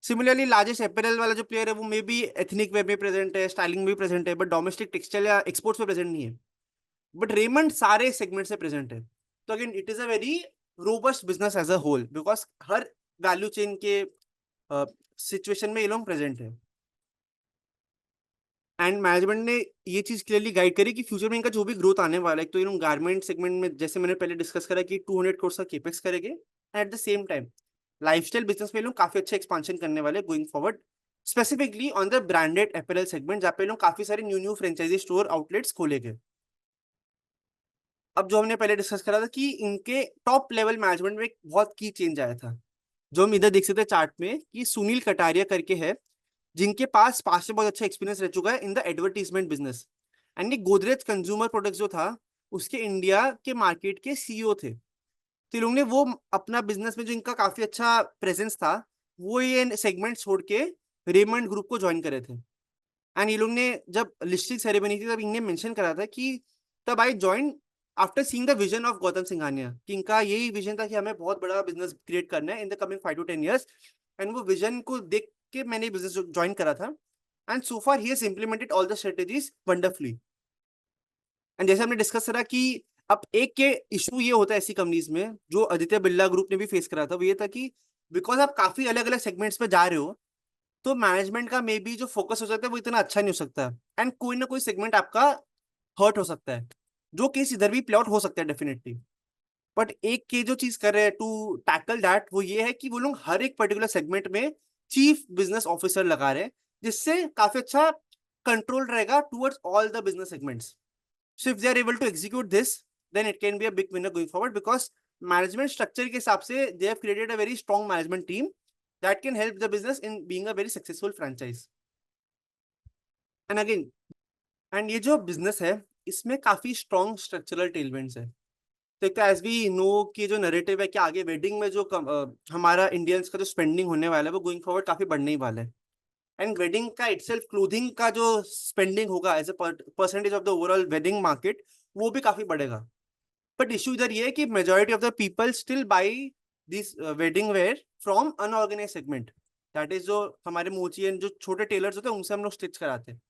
सिमिलरली लार्जेस्ट अपैरल वाला जो प्लेयर है वो मे बी एथनिक वेयर में प्रेजेंट है, स्टाइलिंग में भी प्रेजेंट है, बट डोमेस्टिक टेक्सटाइल या एक्सपोर्ट्स में प्रेजेंट नहीं है। बट रेमंड सारे सेगमेंट से प्रेजेंट है। तो again it is a very robust business as a whole, because हर वैल्यू चेन के सिचुएशन में ये लोग प्रेजेंट है। एंड मैनेजमेंट ने ये चीज क्लियरली गाइड करी कि फ्यूचर में इनका जो भी ग्रोथ आने वाला है, तो ये लोग गारमेंट सेगमेंट में जैसे मैंने पहले डिस्कस करा कि 200 करोड़ का केपेक्स करेंगे, and at the same time lifestyle business में लोग काफी अच्छा एक्सपांशन करने वाले going forward, specifically on the branded apparel segment, जहाँ पे लोग काफी सारे new new franchise store outlets खोलेंगे। अब जो हमने पहले डिस्कस करा था कि इनके टॉप लेवल मैनेजमेंट में एक बहुत की चेंज आया था, जो हम इधर देख सकते हैं चार्ट में कि सुनील कटारिया करके है, जिनके पास पास से बहुत अच्छा एक्सपीरियंस रह चुका है in the advertisement business. And ये गोदरेज कंज्यूमर प्रोडक्ट्स जो था उसके इंडिया के मार्केट के सीईओ थे। तो इन लोगों ने वो अपना बिजनेस में जो इनका काफी अच्छा प्रेजेंस था, वो ये सेगमेंट छोड़ के रेमंड ग्रुप को ज्वाइन करे थे। एंड ये लोग ने जब लिस्टिंग सेरेमनी थी तब इनने मेंशन करा था कि तब I join after seeing the vision of Gautam Singhania, कि इनका यही विजन था कि हमें बहुत बड़ा बिजनेस क्रिएट करना है in the coming 5 to 10 years। And वो विजन को देख के मैंने बिजनेस ज्वाइन करा था, and so far he has implemented all the strategies wonderfully. And जैसे हमने डिस्कस करा कि अब एक के इशू ये होता है ऐसी कंपनीज में, जो आदित्य बिरला ग्रुप ने भी फेस करा था, वो ये था कि बिकॉज आप काफी अलग अलग सेगमेंट्स में जा रहे हो, तो मैनेजमेंट का मे बी जो फोकस हो सकता है वो इतना अच्छा नहीं हो सकता, एंड कोई ना कोई सेगमेंट आपका हर्ट हो सकता है, जो केस इधर भी प्लॉट हो सकता है डेफिनेटली। बट एक के जो चीज कर रहे हैं टू टैकल दैट, वो ये है कि वो लोग हर एक पर्टिकुलर सेगमेंट में चीफ बिजनेस ऑफिसर लगा रहे हैं, जिससे काफी अच्छा कंट्रोल रहेगा towards all the business segments. So if they are able to execute this, then it can be a big winner going forward, because management structure के हिसाब से they have created a very strong management team that can help the business in being a very successful franchise. And again, and ये जो business है इसमें काफी strong structural टेलमेंट्स है। तो एक तो एज वी नो कि जो नैरेटिव है कि आगे वेडिंग में जो हमारा इंडियंस का जो स्पेंडिंग होने वाला है वो गोइंग फॉरवर्ड काफी बढ़ने ही वाला है। एंड वेडिंग का इटसेल्फ क्लोथिंग का जो स्पेंडिंग होगा as a percentage of the overall wedding market, वो भी काफी बढ़ेगा. बट इशू इधर ये है कि majority of the people still buy this wedding wear from unorganised segment. That is जो हमारे मोची एंड जो छोटे टेलर्स होते हैं उनसे हम लोग स्टिच कराते हैं.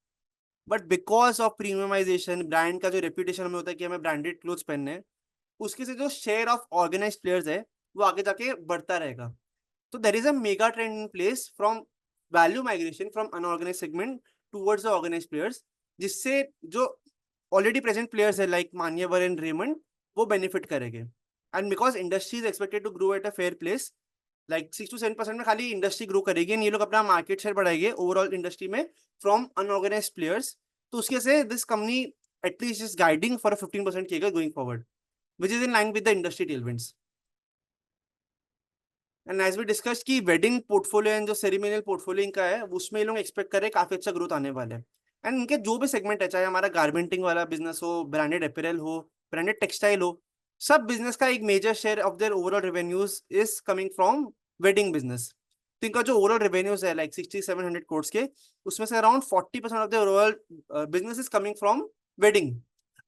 But because of premiumisation, brand का जो रेपुटेशन हमें होता है कि हमें ब्रांडेड क्लोथ्स पहनने हैं, उसके से जो शेयर ऑफ ऑर्गेनाइज प्लेयर्स है वो आगे जाके बढ़ता रहेगा. So there is a mega trend in place from value migration from unorganized segment towards the organized players, जिससे जो already present players है like मान्यवर एंड रेमंड वो बेनिफिट करेंगे. And because industry is expected to grow at a fair place, like 6 to 7% में खाली industry grow करेगी and ये लोग अपना मार्केट शेयर बढ़ाएंगे ओवरऑल इंडस्ट्री में फ्रॉम अनऑर्गेनाइज प्लेयर्स. तो उसके से this company at least is guiding for 15% किएगा going forward, which is in line with the industry tailwinds. And as we discuss की वेडिंग पोर्टफोलियो एंड जो सेरेमोनियल पोर्टफोलियो इनका है उसमें ये लोग एक्सपेक्ट कर रहे हैं काफी अच्छा ग्रोथ आने वाला है. एंड इनके जो भी सेगमेंट है, चाहे हमारा गारमेंटिंग वाला बिजनेस हो, ब्रांडेड अपैरल हो, ब्रांडेड टेक्सटाइल हो, सब बिजनेस का एक major share of their overall revenues is coming from wedding business. तो इनका जो ओवरऑल रेवेन्यूज है लाइक 6700 crores के, उसमें से around 40% of the overall business is coming from wedding.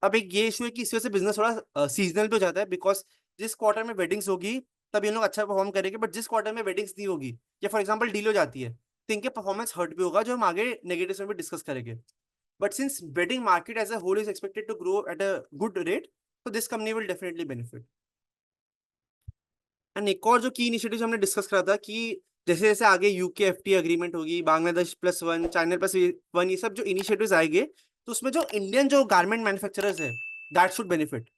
अब एक ये इशू है कि इस वजह से बिजनेस थोड़ा सीजनल भी हो जाता है, बिकॉज जिस क्वार्टर में वेडिंग्स होगी तब ये लोग अच्छा परफॉर्म करेंगे, बट जिस क्वार्टर में वेडिंग्स नहीं होगी या फॉर एग्जांपल डील हो जाती है तो इनके परफॉर्मेंस हर्ट भी होगा, जो हम आगे नेगेटिव में भी डिस्कस करेंगे. But since wedding market as a whole is expected to grow at a good rate, तो this company will definitely benefit. And एक और जो की इनिशिएटिव हमने डिस्कस करा था कि जैसे जैसे आगे यूके एफटी एग्रीमेंट होगी, बांग्लादेश +1, चाइना +1, ये सब जो इनिशिएटिव्स आएंगे, तो उसमें जो इंडियन जो गारमेंट मैन्युफैक्चरर्स है that should benefit.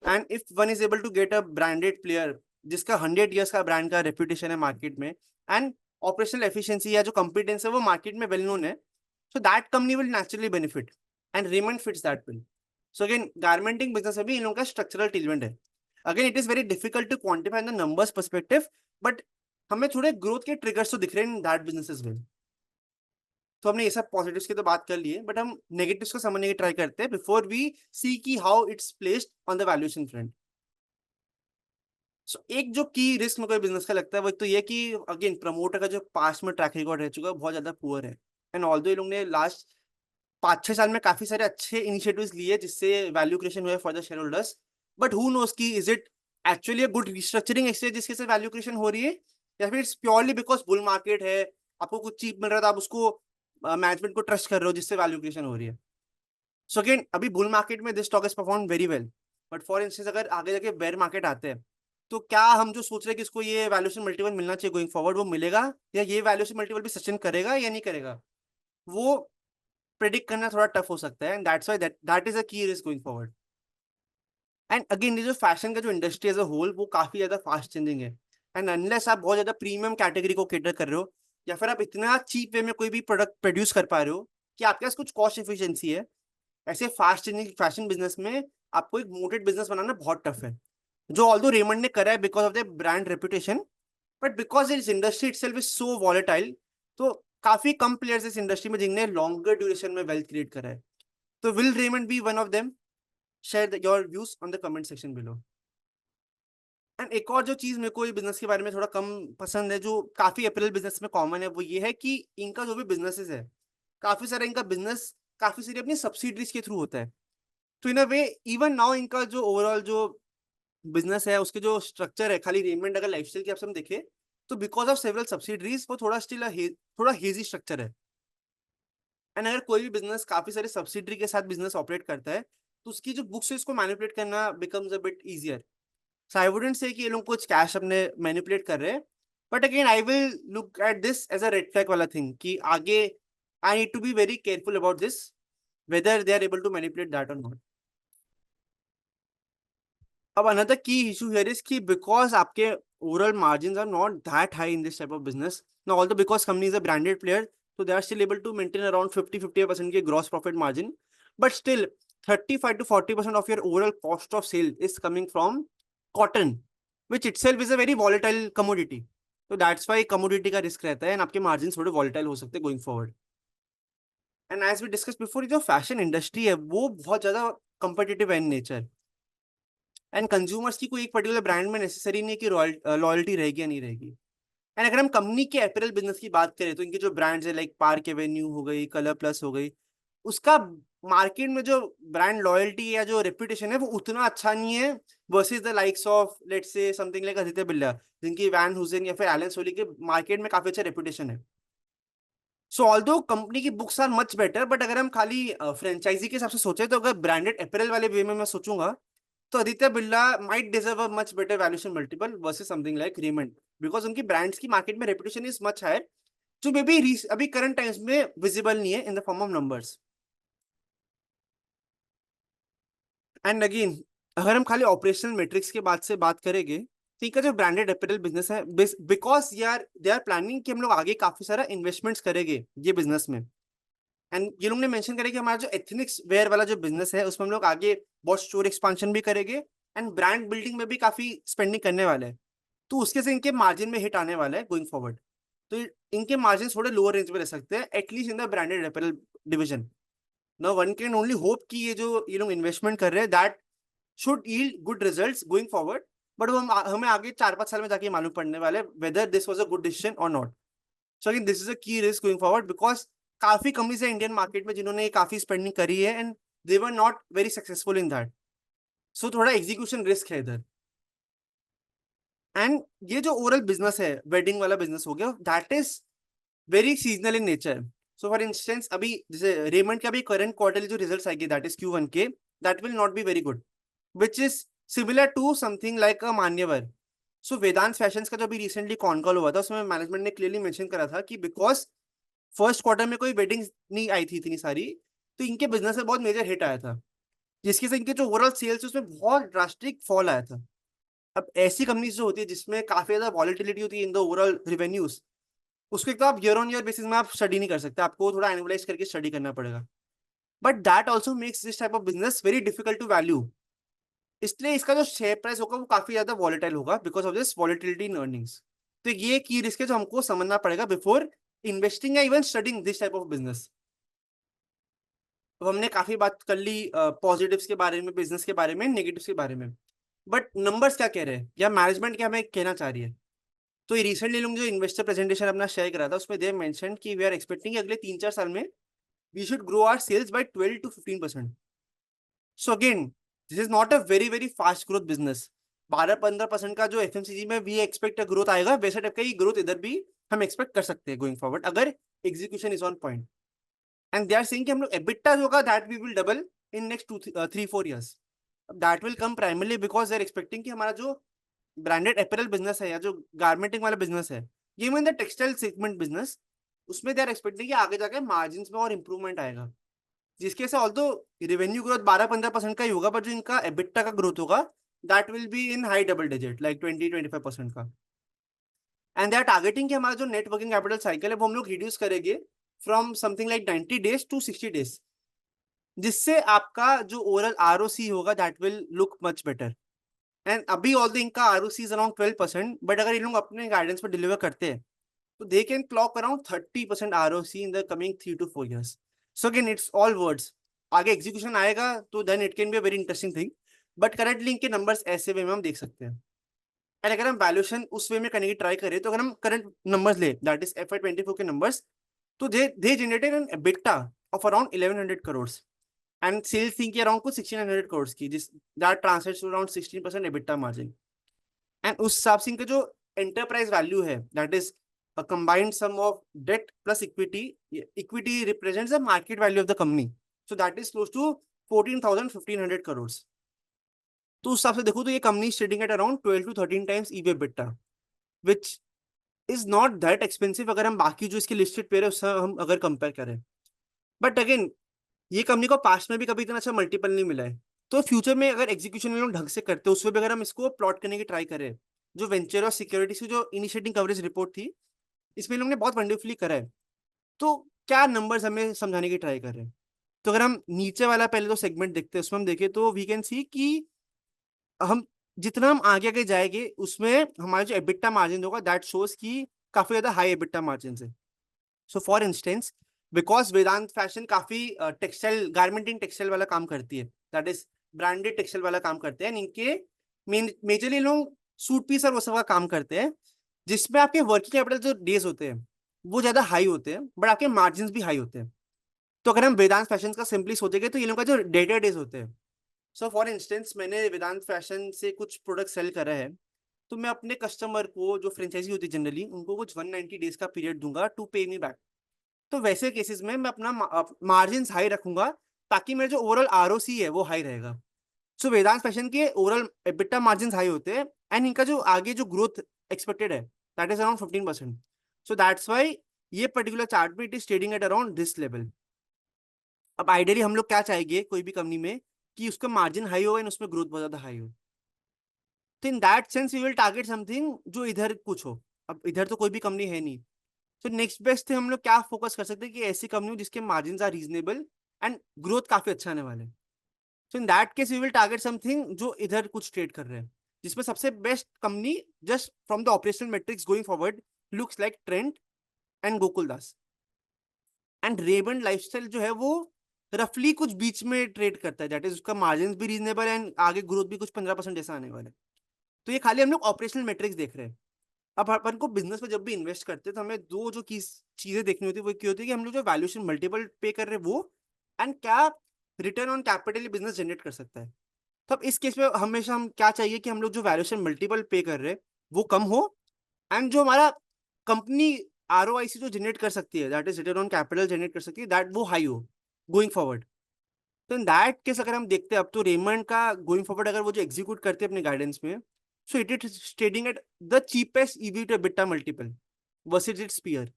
And if one is able to get a branded player जिसका 100 years का ब्रांड का रेपुटेशन है मार्केट में, एंड ऑपरेशनल एफिशिएंसी या जो कॉम्पिटेंस है वो मार्केट में वेल नोन है, so that company will naturally benefit. And Raymond fits that bill. So again garmenting business में भी इन लोगों का स्ट्रक्चरल टेलमेंट है. Again it is very difficult to quantify the numbers perspective, but हमें थोड़े ग्रोथ के ट्रिगर्स तो दिख रहे हैं इन दैट बिजनेसेस में. तो हमने ये सब पॉजिटिव्स की तो बात कर ली है, बट हम नेगेटिव्स को समझने की ट्राई करते हैं बिफोर वी सी की how it's placed on the valuation front. So एक जो की रिस्क में कोई बिजनेस का लगता है वो एक तो ये कि अगेन प्रमोटर का जो पास्ट में ट्रैक रिकॉर्ड रह चुका है बहुत ज्यादा पुअर है. एंड ऑल्दो ये लोग ने लास्ट 5-6 साल में काफी सारे अच्छे इनिशिएटिव्स लिए जिससे वैल्यू क्रिएशन हुआ for the share holders, but who knows की is it actually a good restructuring exercise जिसके से वैल्यू क्रिएशन हो रही है, या फिर it's purely because bull market है, आपको कुछ चीप मिल रहा था, आप उसको मैनेजमेंट को ट्रस्ट कर रहे हो जिससे वैल्यू क्रिएशन हो रही है. सो अगेन अभी बुल मार्केट में this stock is perform very well, but for instance अगर आगे जाके बेयर मार्केट आते हैं तो क्या हम जो सोच रहे हैं कि इसको ये वैल्यूएशन मल्टीपल मिलना चाहिए गोइंग फॉरवर्ड, वो मिलेगा, या ये वैल्यूएशन मल्टीपल भी सस्टेन करेगा या नहीं करेगा, वो प्रेडिक्ट करना थोड़ा टफ हो सकता है. And that's why that is a key risk going forward. And again ये जो फैशन का जो इंडस्ट्री एज अ होल वो काफी ज्यादा फास्ट चेंजिंग है. एंड अनलेस आप बहुत ज्यादा प्रीमियम कैटेगरी को केटर कर रहे हो, या फिर आप इतना चीप वे में कोई भी प्रोडक्ट प्रोड्यूस कर पा रहे हो कि आपके पास कुछ कॉस्ट एफिशिएंसी है, ऐसे फास्ट चेंजिंग फैशन बिजनेस में आपको एक मोटेड बिजनेस बनाना बहुत टफ है, जो ऑल्दो रेमंड ने करा है because of the brand reputation, but because इस industry itself is so volatile, तो काफी कम प्लेयर्स इस इंडस्ट्री में जिनने लॉन्गर ड्यूरेशन में वेल्थ क्रिएट करा है. तो will Raymond be one of them? Share your views on the comment section below. And एक और जो चीज मेरे को ये बिजनेस के बारे में थोड़ा कम पसंद है जो काफी अपैरल बिजनेस में कॉमन है, वो ये है कि इनका जो भी बिजनेसेस है, काफी सारा इनका बिजनेस काफी सारी अपनी सब्सिडरीज के थ्रू होता है. तो इन अ वे इवन नाउ इनका जो ओवरऑल जो बिजनेस है उसके जो स्ट्रक्चर है, खाली रेमंड अगर लाइफस्टाइल के आप हम देखें तो बिकॉज ऑफ सेवरल सब्सिडरीज वो थोड़ा स्टिल थोड़ा हेजी स्ट्रक्चर है. एंड अगर कोई भी बिजनेस काफी सारे सब्सिडरी के साथ बिजनेस ऑपरेट करता है तो उसकी जो बुक्स है उसको मैनिपुलेट करना becomes a bit easier. So I wouldn't say कि ये लोग कुछ कैश अपने मैनिपुलेट कर रहे हैं, but again I will look at this as a red flag वाला थिंग कि आगे I need to be very careful about this whether they are able to manipulate that or not. अब another key issue here is कि because आपके overall margins are not that high in this type of business. Now although because company is a branded player, so they are still able to maintain around 50-50% के gross profit margin, but still 35 to 40% of your overall cost of sale is coming from cotton, which itself is a very volatile commodity. So that's why commodity का risk रहता है and आपके margins थोड़े volatile हो सकते हैं going forward. And as we discussed before, जो fashion industry है वो बहुत ज़्यादा competitive है in nature. एंड कंज्यूमर्स की कोई एक पर्टिकुलर ब्रांड में नेसेसरी नहीं कि लॉयल्टी रहेगी या नहीं रहेगी. एंड अगर हम कंपनी के अपैरल बिजनेस की बात करें तो इनके जो ब्रांड्स है लाइक पार्क एवेन्यू हो गई, कलर प्लस हो गई, उसका मार्केट में जो ब्रांड लॉयल्टी या जो रेपुटेशन है वो उतना अच्छा नहीं है versus the likes of let's say something like Aditya Birla, जिनकी वैन हुसैन या फिर एलन सोली के मार्केट में काफी अच्छा रेपुटेशन है। सो ऑल्दो कंपनी की books are much better, but अगर हम खाली फ्रेंचाइजी के हिसाब से सोचे तो अगर ब्रांडेड अपैरल वाले वे में मैं सोचूंगा तो Aditya Birla might deserve a much better valuation multiple versus something like Raymond, because उनकी ब्रांड्स की मार्केट में रेपुटेशन इज मच हायर, जो मे बी अभी करंट टाइम्स में विजिबल नहीं है in the form of numbers. And again अगर हम खाली ऑपरेशनल मेट्रिक्स के बाद से बात करेंगे तो इनका जो ब्रांडेड अपैरल बिजनेस है, बिकॉज यार दे आर प्लानिंग कि हम लोग आगे काफी सारा इन्वेस्टमेंट्स करेंगे ये बिजनेस में। एंड ये लोग ने मेंशन करें कि हमारा जो एथनिक्स वेयर वाला जो बिजनेस है उसमें हम लोग आगे बहुत स्टोर एक्सपांशन भी करेंगे एंड ब्रांड बिल्डिंग में भी काफी स्पेंडिंग करने वाले हैं। तो उसके से इनके मार्जिन में हिट आने वाला है गोइंग फॉरवर्ड। तो इनके मार्जिन थोड़े लोअर रेंज में रह सकते हैं at least in the branded apparel division. Now one can only hope कि ये जो ये लोग इन्वेस्टमेंट कर रहे हैं that should yield good results going forward. But वो हमें आगे 4-5 साल में जाके मालूम पड़ने वाले whether this was a good decision और not. So again this is a key risk going forward because काफी कंपनीज है इंडियन मार्केट में जिन्होंने काफी स्पेंडिंग करी है and they were not very successful in that. So थोड़ा एग्जीक्यूशन रिस्क है इधर। एंड ये जो ओवरऑल बिजनेस है वेडिंग वाला बिजनेस हो गया that is very seasonal in nature. So for instance अभी जैसे रेमंड का भी करंट क्वार्टरली जो रिजल्ट्स आएंगे दैट इज Q1 के, that will not be very good which is similar to something like a Manyavar. So Vedanta fashions का जो भी रिसेंटली कॉन कॉल हुआ था उसमें मैनेजमेंट ने क्लियरली मेंशन करा था कि बिकॉज फर्स्ट क्वार्टर में कोई वेडिंग नहीं आई थी इतनी सारी, तो इनके बिजनेस में बहुत मेजर हिट आया था जिसकी से इनके जो ओवरऑल सेल्स है उसमें बहुत ड्रास्टिक फॉल आया था। अब ऐसी कंपनीज जो होती है जिसमें काफी ज्यादा वॉलिटिलिटी होती है इन द ओवरऑल रिवेन्यूज, उसको एक तो आप ईयर ऑन ईयर बेसिस में आप स्टडी नहीं कर सकते, आपको थोड़ा एनुअलाइज करके स्टडी करना पड़ेगा। But that also makes this type of business very difficult to value. इसलिए इसका जो शेयर प्राइस होगा वो काफी ज्यादा वॉलेटाइल होगा because of this volatility in earnings. तो ये की रिस्क है जो हमको समझना पड़ेगा बिफोर इन्वेस्टिंग या even studying this type of business. तो हमने काफी बात कर ली पॉजिटिव्स के बारे में, बिजनेस के बारे में, नेगेटिव्स के बारे में। बट नंबर्स क्या कह रहे हैं या मैनेजमेंट क्या हमें कहना चाह रही है? तो रिसेंटली लोग जो इन्वेस्टर प्रेजेंटेशन अपना शेयर करा था उसमें दे मेंशन कि वी आर एक्सपेक्टिंग अगले 3-4 साल में we should grow our sales by 12 to 15%। So again this is not a very very fast growth business. 12-15% का जो एफएमसीजी में वी एक्सपेक्ट ग्रोथ आएगा वैसे टाइप का ही ग्रोथ इधर भी हम एक्सपेक्ट कर सकते हैं गोइंग फॉरवर्ड अगर execution is on point. And they are saying कि हम लोग एबिटा होगा that we will double in next 2-3-4 years। That will come primarily because they are expecting कि हमारा जो ब्रांडेड अपैरल बिजनेस है या जो गारमेंटिंग वाला बिजनेस है, ये in the textile segment business, उसमें दे आर एक्सपेक्टिंग कि आगे जाके मार्जिन में और इंप्रूवमेंट आएगा जिसके से ऑल्दो रेवेन्यू ग्रोथ 12-15% का ही होगा, बट जो इनका एबिटा का ग्रोथ होगा that will be in high double digit like 20-25% का। एंड दे आर टारगेटिंग कि हमारा जो नेट वर्किंग कैपिटल साइकिल है वो हम लोग रिड्यूस करेंगे from something like 90 days to 60 days, जिससे आपका जो ओवरऑल ROC होगा that will look much better. And अभी ऑल्दो इनका ROC इज अराउंड 12%, बट अगर इन लोग अपने गाइडेंस पर डिलीवर करते हैं तो they can clock around 30% ROC in the coming 3 to 4 years। So again it's all words, आगे एग्जीक्यूशन आएगा तो then it can be a very interesting thing. But currently इनके नंबर्स ऐसे वे में हम देख सकते हैं। एंड अगर हम वैल्यूएशन उस वे में करने की ट्राई करें तो अगर हम करंट नंबर्स ले दैट इज FY24 के नंबर्स, तो they generated an EBITDA of around 1100 crores and sales थी की अराउंड कुछ 1600 crores की, जिस that translates to around 16% EBITDA margin. And उस हिसाब से इनका जो एंटरप्राइज वैल्यू है that is a combined sum of debt plus equity. Equity represents the market value of the company. So that is close to 14,000-1500 crores. तो उस हिसाब से देखो तो ये company trading at around 12 to 13 times EV EBITDA, which is not that expensive अगर हम बाकी जो इसके लिस्टेड पेयर है उससे हम अगर कंपेयर करें। बट अगेन ये कंपनी को पास्ट में भी कभी इतना अच्छा मल्टीपल नहीं मिला है, तो फ्यूचर में अगर एग्जीक्यूशन लोग ढंग से करते हैं उसमें भी अगर हम इसको प्लॉट करने की ट्राई करें, जो वेंचर और सिक्योरिटीज की जो इनिशिएटिंग कवरेज रिपोर्ट थी इसमें लोगों ने बहुत वंडरफुली करा है। तो क्या नंबर्स हमें समझाने की ट्राई कर रहे हैं? तो अगर हम नीचे वाला पहले तो सेगमेंट देखते हैं उसमें हम देखें तो वी कैन सी कि हम जितना हम आगे आगे जाएंगे उसमें हमारा जो एबिटा मार्जिन होगा दैट शोज की काफी ज्यादा हाई एबिटा मार्जिन है। So for instance because Vedant fashion काफी टेक्सटाइल गारमेंटिंग टेक्सटाइल वाला काम करती है, दैट इज ब्रांडेड टेक्सटाइल वाला काम करते हैं, इनके मेजरली लोग सूट पीस और वो सब का काम करते हैं। जिसमें आपके वर्किंग कैपिटल जो डेज होते हैं वो ज्यादा हाई होते हैं, बट आपके मार्जिन भी हाई होते हैं। तो अगर हम वेदांत फैशन का सिंपली सोचेंगे तो ये लोगों का जो डेटा डेज होते हैं, सो फॉर इंस्टेंस मैंने वेदांत फैशन से कुछ प्रोडक्ट सेल करा है, तो मैं अपने कस्टमर को जो फ्रेंचाइजी होती है जनरली उनको कुछ 190 डेज का पीरियड दूंगा टू पे मी बैक। तो वैसे केसेस में मैं अपना मार्जिन हाई रखूंगा ताकि मेरा जो ओवरऑल आरओसी है वो हाई रहेगा। सो वेदांत फैशन के ओवरऑल एबिटा मार्जिन हाई होते हैं, एंड इनका जो आगे जो ग्रोथ एक्सपेक्टेड है that is around 15%। So that's why ये पर्टिकुलर चार्ट में it is trading at around this level. अब आइडियली हम लोग क्या चाहेंगे कोई भी कंपनी में कि उसका मार्जिन हाई हो एंड उसमें ग्रोथ बहुत ज्यादा हाई हो। तो in that sense we will target something जो इधर कुछ हो। अब इधर तो कोई भी कंपनी है नहीं, तो नेक्स्ट बेस्ट थे हम लोग क्या फोकस कर सकते हैं कि ऐसी कंपनी हो जिसके margin are reasonable and growth काफी अच्छा आने वाले। So in that case we will target something जो इधर कुछ ट्रेड कर रहे हैं, जिसमें सबसे best company just from the operational metrics going forward looks like Trent and Gokul Das. And Raymond lifestyle जो है वो रफली कुछ बीच में ट्रेड करता है, दैट इज उसका मार्जिन भी रीजनेबल एंड आगे ग्रोथ भी कुछ 15% जैसा आने वाला है। तो ये खाली हम लोग ऑपरेशनल मेट्रिक्स देख रहे हैं। अब अपन को बिजनेस में जब भी इन्वेस्ट करते हैं तो हमें दो जो की चीजें देखनी होती है वो क्या होती है कि हम लोग जो वैल्यूएशन मल्टीपल पे कर रहे हैं वो, एंड क्या return on capital business generate कर सकता है। तो अब इस केस में हमेशा हम क्या चाहिए कि हम लोग जो वैल्यूएशन मल्टीपल पे कर रहे हैं वो कम हो, एंड जो हमारा कंपनी आरओआईसी जो जनरेट कर सकती है that is return on capital generate कर सकती है दैट वो हाई हो गोइंग फॉरवर्ड। तो इन दैट केस अगर हम देखते हैं अब तो रेमंड का गोइंग फॉरवर्ड अगर वो जो एग्जीक्यूट करते हैं अपने गाइडेंस में, so it is trading at the cheapest EV to EBITDA multiple versus its peer.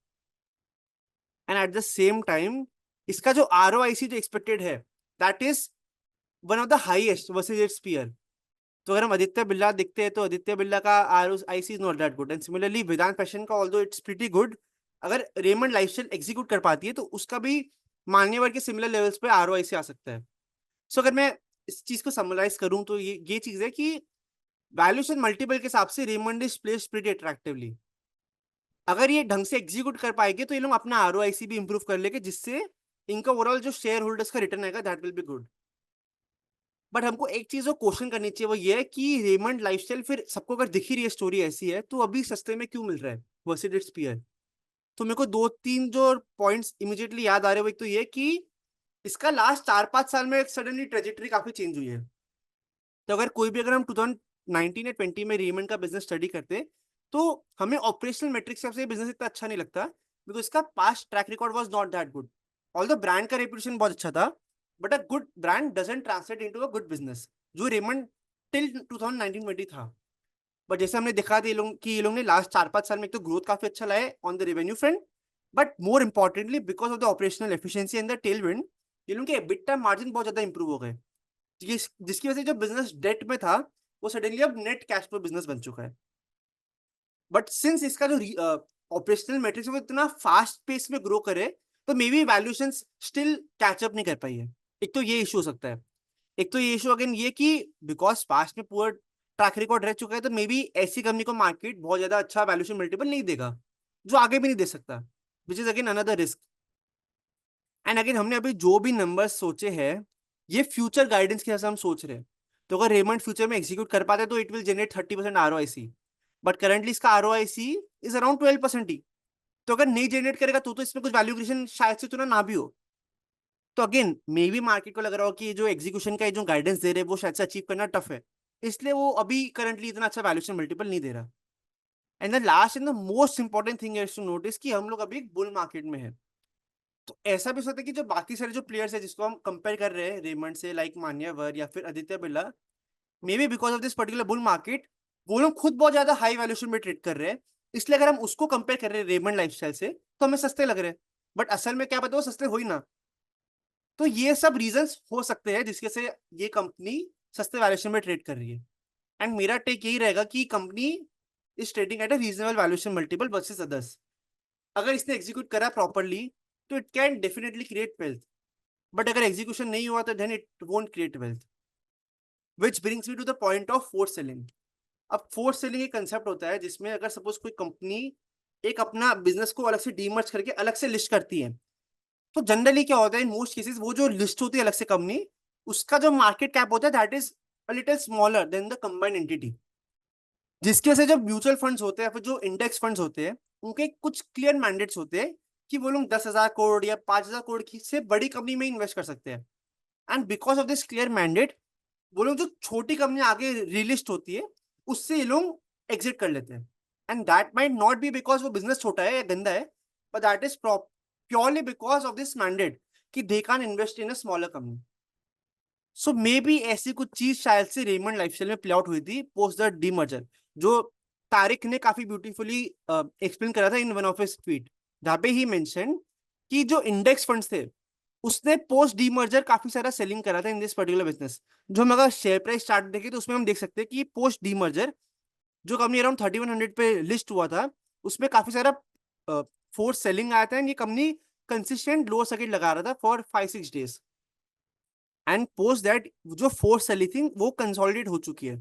And at the same time इसका जो आरओआईसी जो एक्सपेक्टेड है that is one of the highest versus its peer. तो अगर हम आदित्य बिरला देखते हैं तो आदित्य बिरला का ROIC is not that good, and similarly Vedant Fashion का ऑल्दो इट्स प्रीटी गुड, अगर रेमंड लाइफस्टाइल एग्जीक्यूट कर पाती है तो उसका भी मान्यवर के सिमिलर लेवल्स पे आरओआईसी आ सकता है। सो अगर मैं इस चीज को समराइज करूं तो ये चीज है कि वैल्यूएशन मल्टीपल के हिसाब से Raymond is placed pretty attractively. अगर ये ढंग से एग्जीक्यूट कर पाएंगे तो ये लोग अपना आरओआईसी भी इंप्रूव कर लेंगे, जिससे इनका ओवरऑल जो शेयर होल्डर्स का रिटर्न आएगा that will be good. But हमको एक चीज जो क्वेश्चन करनी चाहिए वो ये है कि रेमंड लाइफस्टाइल फिर सबको अगर दिख ही रही है स्टोरी ऐसी है तो अभी सस्ते में क्यों मिल रहा है वर्सेस इट्स पीयर। तो मेरे को दो तीन जो पॉइंट्स इमीडिएटली याद आ रहे हैं वो एक तो ये कि इसका लास्ट 4-5 साल में एक सडनली ट्रेजेक्टरी काफी चेंज हुई है। तो अगर कोई भी अगर हम 2019 या 20 में रेमंड का बिजनेस स्टडी करते तो हमें ऑपरेशनल मेट्रिक्स से बिजनेस इतना अच्छा नहीं लगता, बिकॉज इसका past track record was not that good. Although brand का रेपुटेशन बहुत अच्छा था, but a good brand doesn't translate into a good business, जो रेमंड टिल 2019-20 था। बट जैसे हमने दिखा दिया लोग कि ये लोग ने लास्ट 4-5 साल में एक तो ग्रोथ काफी अच्छा लाया on the revenue front, but more importantly because of the operational efficiency and the Tailwind ये लोग के एबिटा मार्जिन बहुत ज्यादा इंप्रूव हो गए, जिसकी वजह से जो बिजनेस डेट में था वो सडनली अब नेट कैश फ्लो बिजनेस बन चुका है। बट सिंस इसका जो ऑपरेशनल मैट्रिक्स है वो इतना फास्ट पेस में ग्रो करे तो maybe valuation still catch up नहीं कर पाई है। एक तो ये इशू हो सकता है। एक तो ये इशू अगेन ये कि बिकॉज पास्ट में पुअर ट्रैक रिकॉर्ड रह चुका है तो मे बी ऐसी कंपनी को मार्केट बहुत ज्यादा अच्छा वैल्यूएशन मल्टीपल नहीं देगा, जो आगे भी नहीं दे सकता, which is again another risk. And again हमने अभी जो भी नंबर्स सोचे हैं ये फ्यूचर गाइडेंस के हिसाब से हम सोच रहे हैं। तो अगर रेमंड फ्यूचर में एग्जीक्यूट कर पाते तो it will generate 30% ROIC, but currently इसका आरओआईसी इज अराउंड 12% ही। तो अगर नहीं जनरेट करेगा तो इसमें कुछ वैल्यू क्रिएशन शायद से उतना ना भी हो। तो अगेन मे बी मार्केट को लग रहा हो कि जो एग्जीक्यूशन का जो गाइडेंस दे रहे हैं वो शायद से अचीव करना टफ है, इसलिए वो अभी करंटली इतना अच्छा वैल्यूएशन मल्टीपल नहीं दे रहा। And the last and the most important thing is to notice कि हम लोग अभी बुल मार्केट में है। तो ऐसा भी हो सकता है कि जो बाकी सारे जो प्लेयर्स है जिसको हम कंपेयर कर रहे हैं रेमंड से, लाइक मान्यवर या फिर Aditya Birla, may be because of this particular bull market वो लोग खुद बहुत ज्यादा हाई वैल्यूएशन में ट्रेड कर रहे हैं, इसलिए अगर हम उसको कंपेयर कर रहे हैं रेमंड लाइफस्टाइल से तो हमें सस्ते लग रहे हैं, बट असल में क्या पता वो सस्ते हो ही ना। तो ये सब रीजंस हो सकते हैं जिसके से ये कंपनी सस्ते वैल्यूएशन में ट्रेड कर रही है। एंड मेरा टेक यही रहेगा कि company is trading at a reasonable valuation multiple versus others. अगर इसने एग्जीक्यूट करा प्रॉपरली तो it can definitely create wealth, but अगर एग्जीक्यूशन नहीं हुआ तो then it won't create wealth, which brings me to the point of force selling. अब force selling एक कंसेप्ट होता है जिसमें अगर सपोज कोई कंपनी एक अपना बिजनेस को अलग से डीमर्ज करके अलग से लिस्ट करती है, तो जनरली क्या होता है इन मोस्ट केसेस वो जो लिस्ट होती है अलग से कंपनी, उसका जो मार्केट कैप होता है that is a little smaller than the combined entity. जिसके से जो म्यूचुअल फंड्स होते हैं फिर जो इंडेक्स फंड्स होते हैं उनके कुछ क्लियर मैंडेट्स होते हैं कि वो लोग 10,000 करोड़ या 5,000 करोड़ की से बड़ी कंपनी में इन्वेस्ट कर सकते हैं। And because of this clear mandate वो लोग जो छोटी कंपनी आगे रिलिस्ट होती है उससे ये लोग एग्जिट कर लेते हैं। And that might not be because वो बिजनेस छोटा है या गंदा है, but that is purely because of this mandate कि they can invest in a smaller company. So maybe ऐसी कुछ चीज शायद से रेमंड लाइफस्टाइल में प्ले आउट हुई थी पोस्ट द डीमर्जर, जो तारिक ने काफी ब्यूटीफुली एक्सप्लेन करा था in one of his tweet, जहाँ पे ही मेंशन कि जो इंडेक्स फंड्स थे उसने पोस्ट डीमर्जर काफी सारा सेलिंग करा था इन दिस पर्टिकुलर बिजनेस। जो हम अगर शेयर प्राइस चार्ट देखें तो उसमें हम देख सकते हैं कि पोस्ट डीमर्जर जो कंपनी अराउंड 3100 पे लिस्ट हुआ था उसमें काफी सारा फोर्स सेलिंग आया था एंड ये कंपनी कंसिस्टेंट लोअर सर्किट लगा रहा था for 5-6 days. And post that जो फोर्स सेलिंग थी वो कंसोलिडेट हो चुकी है।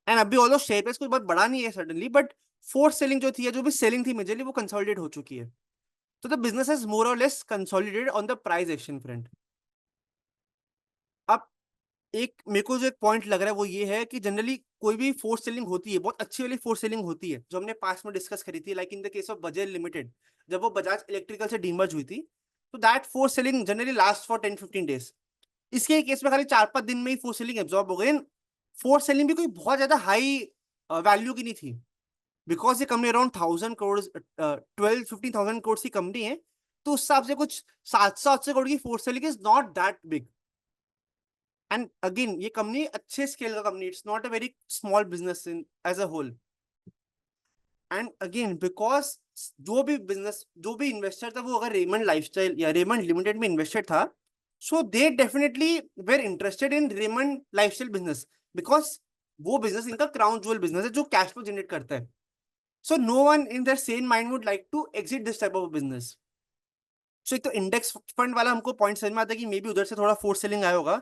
एंड अभी ऑल्दो शेयर प्राइस कुछ बहुत बड़ा नहीं है सडनली, बट फोर्स सेलिंग जो थी जो भी सेलिंग थी मेजरली वो कंसोलिडेट हो चुकी है। तो द बिजनेस इज मोर और less consolidated on the price action front. अब एक मेरे को जो एक पॉइंट लग रहा है वो ये है कि जनरली कोई भी फोर्स सेलिंग होती है बहुत अच्छी वाली फोर्स सेलिंग होती है जो हमने पास में डिस्कस करी थी, like in the case of Bajaj limited जब वो बजाज इलेक्ट्रिकल से डीमर्ज हुई थी, तो that force selling generally last for 10-15 days. इसके केस में खाली 4-5 दिन में ही फोर्स सेलिंग एब्जॉर्ब हो गई। फोर्स सेलिंग भी कोई बहुत ज्यादा हाई वैल्यू की नहीं थी बिकॉज ये कंपनी अराउंड 1,000 करोड़ 12-15,000 करोड़ की कंपनी है, तो उस हिसाब से कुछ 700-800 करोड़ की force selling is not that big. And again ये कंपनी अच्छे स्केल का company, it's not a very small business in as a whole. And again because जो भी इन्वेस्टर था वो अगर रेमंड लाइफस्टाइल या रेमंड लिमिटेड में इन्वेस्टेड था, so they definitely were interested in Raymond Lifestyle business because वो बिजनेस इनका क्राउन ज्वेल बिजनेस है जो कैश फ्लो जनरेट करता है। So no one in their same mind would like to exit this type of business. So एक तो index fund वाला हमको पॉइंट समझ में आता है कि मे बी उधर से थोड़ा फोर्स सेलिंग आया होगा,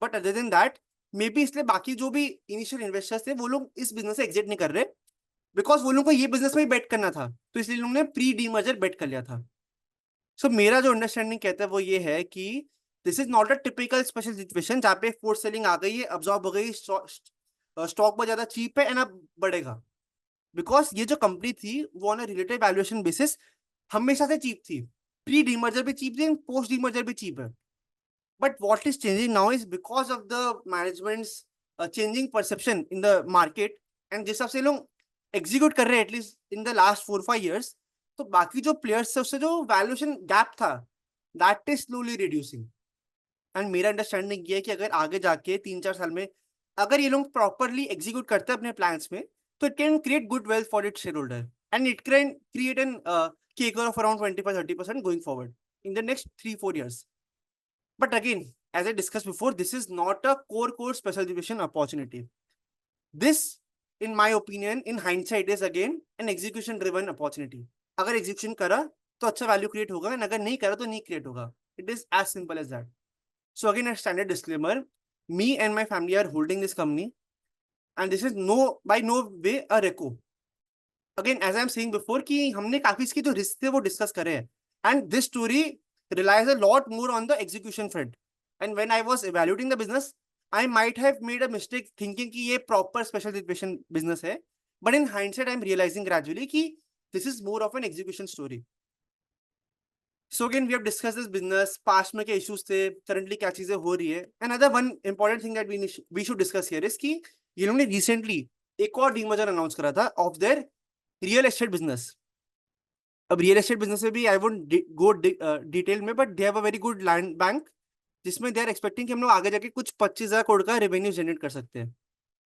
but other than that may be इसलिए बाकी जो भी इनिशियल इन्वेस्टर्स थे वो लोग इस बिजनेस से एग्जिट नहीं कर रहे बिकॉज वो लोगों को ये बिजनेस में ही बेट करना था, तो इसलिए लोगों ने प्री डीमर्जर बेट कर लिया था। सो मेरा जो अंडरस्टैंडिंग कहता है वो ये है कि this is not a typical special situation जहाँ पे फोर्स सेलिंग आ गई है, अब्जॉर्ब हो गई, स्टॉक बहुत ज्यादा चीप है एंड अब बढ़ेगा। बिकॉज ये जो कंपनी थी वो on a relative valuation basis हमेशा से चीप थी, प्री डीमर्जर भी चीप थी, पोस्ट डीमर्जर भी चीप है। But what is changing now is because of the managements changing perception in the market. And जिस हिसाब से लोग एग्जीक्यूट कर रहे हैं at least in the last 4-5 years, तो बाकी जो प्लेयर्स थे उससे जो वैल्यूएशन गैप था that is slowly reducing. And मेरा अंडरस्टैंडिंग ये है कि अगर आगे जाके 3-4 साल में अगर ये लोग प्रॉपरली एग्जीक्यूट करते हैं अपने प्लान्स में, तो it can create good wealth for it share holder and it can create an CAGR of around 25-30% going forward in the next 3-4 years। But again, as I discussed before, this is not a core specialization opportunity. This, in my opinion, in hindsight, is again an execution driven opportunity. अगर execution करा तो अच्छा value create होगा and अगर नहीं करा तो नहीं create होगा. It is as simple as that. So again, a standard disclaimer: me and my family are holding this company, and this is by no way a reco. Again, as I am saying before कि हमने काफी इसकी जो risk थे वो discuss करे हैं, and this story relies a lot more on the execution front. And when I was evaluating the business, I might have made a mistake thinking कि ये proper special situation business है, but in hindsight I'm realizing gradually कि this is more of an execution story. So again, we have discussed this business, past में क्या issues थे, currently क्या चीजें हो रही है. Another one important thing that we should discuss here is कि ये लोगों ने recently एक और डीमर्जर अनाउंस करा था of their real estate business. अब रियल एस्टेट बिजनेस में भी आई वोंट गो डिटेल में, but they have a very good land bank जिसमें दे आर एक्सपेक्टिंग कि हम लोग आगे जाके कुछ 25,000 करोड़ का रेवेन्यू जनरेट कर सकते हैं।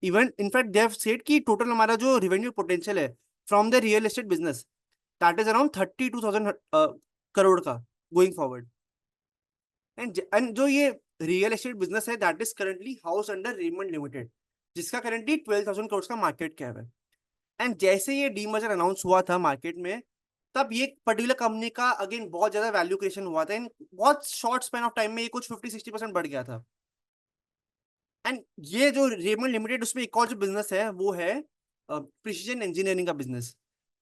Even in fact they have said कि टोटल हमारा जो रेवेन्यू पोटेंशियल है from the real estate business that is around 32,000 crore का गोइंग फॉरवर्ड। एंड जो ये रियल एस्टेट बिजनेस है that is currently house under Raymond limited जिसका करंटली 12,000 करोड़ का मार्केट कैप है। एंड जैसे ये डीमर्जर अनाउंस हुआ था मार्केट में, तब ये पर्टिकुलर कंपनी का अगेन बहुत ज्यादा वैल्यू क्रिएशन हुआ था, इन बहुत शॉर्ट स्पैन ऑफ टाइम में ये कुछ 50-60% बढ़ गया था। एंड ये जो रेमंड लिमिटेड उसमें एक और जो बिजनेस है वो है प्रिसीजन इंजीनियरिंग का बिजनेस,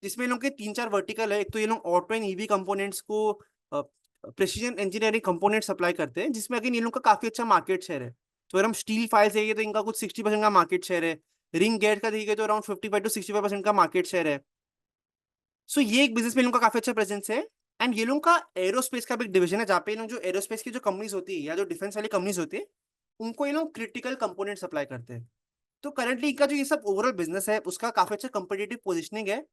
जिसमें लोग के 3-4 वर्टिकल है। एक तो ये लोग ऑटो एंड ईवी कंपोनेंट्स को प्रिसीजन इंजीनियरिंग कंपोनेंट सप्लाई करते हैं, जिसमें अगेन ये लोग का काफी अच्छा मार्केट शेयर है। तो अगर हम स्टील फाइल्स है तो इनका कुछ 60% का मार्केट शेयर है। रिंग गेट का देखिए तो अराउंड 55 to 65% का मार्केट शेयर है। सो ये एक बिजनेस में इन लोगों का काफी अच्छा प्रेजेंस है। एंड ये लोगों का एरोस्पेस का भी एक डिवीजन है, जहाँ पे ये लोग जो एरोस्पेस की जो कंपनीज होती है या जो डिफेंस वाली कंपनीज होती है, उनको ये लोग क्रिटिकल कंपोनेंट सप्लाई करते हैं। तो करंटली इनका जो ये सब ओवरऑल बिजनेस है उसका काफी अच्छा कंपिटेटिव पोजिशनिंग है।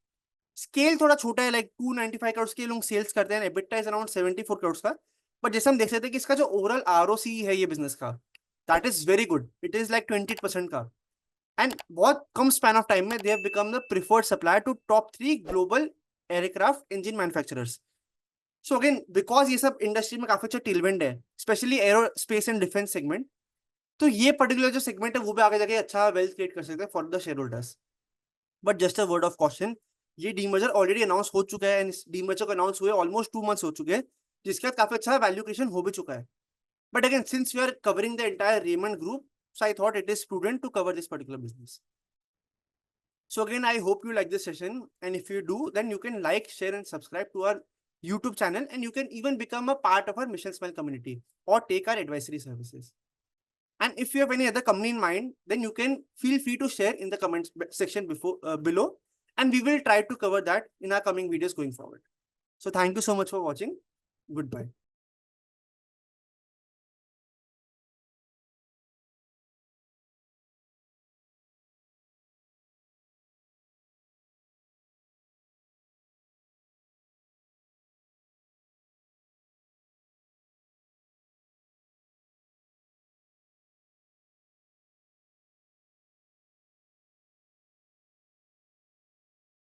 स्केल थोड़ा छोटा है, लाइक 295 करोड़ के लोग सेल्स करते हैं, एबिटा इज अराउंड 74 करोड़ का। बट जैसे हम देख सकते हैं कि इसका जो ओवरऑल आरओसी है ये बिजनेस का, that is very good, it is like 20% का। एंड बहुत कम स्पैन ऑफ टाइम में they have become the preferred supplier to top 3 global aircraft engine manufacturers. So again because ये सब इंडस्ट्री में काफी अच्छा टेलविंड है, specially aerospace and defence segment, तो ये पर्टिकुलर जो सेगमेंट है वो भी आगे जाके अच्छा वेल्थ क्रिएट कर सकते हैं for the share holders. But just a word of caution, ये डीमर्जर ऑलरेडी अनाउंस हो चुका है, एंड डीमर्जर को अनाउंस हुए ऑलमोस्ट 2 मंथ्स हो चुके हैं, जिसके बाद काफी अच्छा वैल्यू क्रिएशन हो भी चुका है। But again since we are covering the entire Raymond group, so I thought it is prudent to cover this particular business. So again, I hope you like this session, and if you do, then you can like, share, and subscribe to our YouTube channel, and you can even become a part of our Mission Smile community or take our advisory services. And if you have any other company in mind, then you can feel free to share in the comments section below, and we will try to cover that in our coming videos going forward. So thank you so much for watching. Goodbye.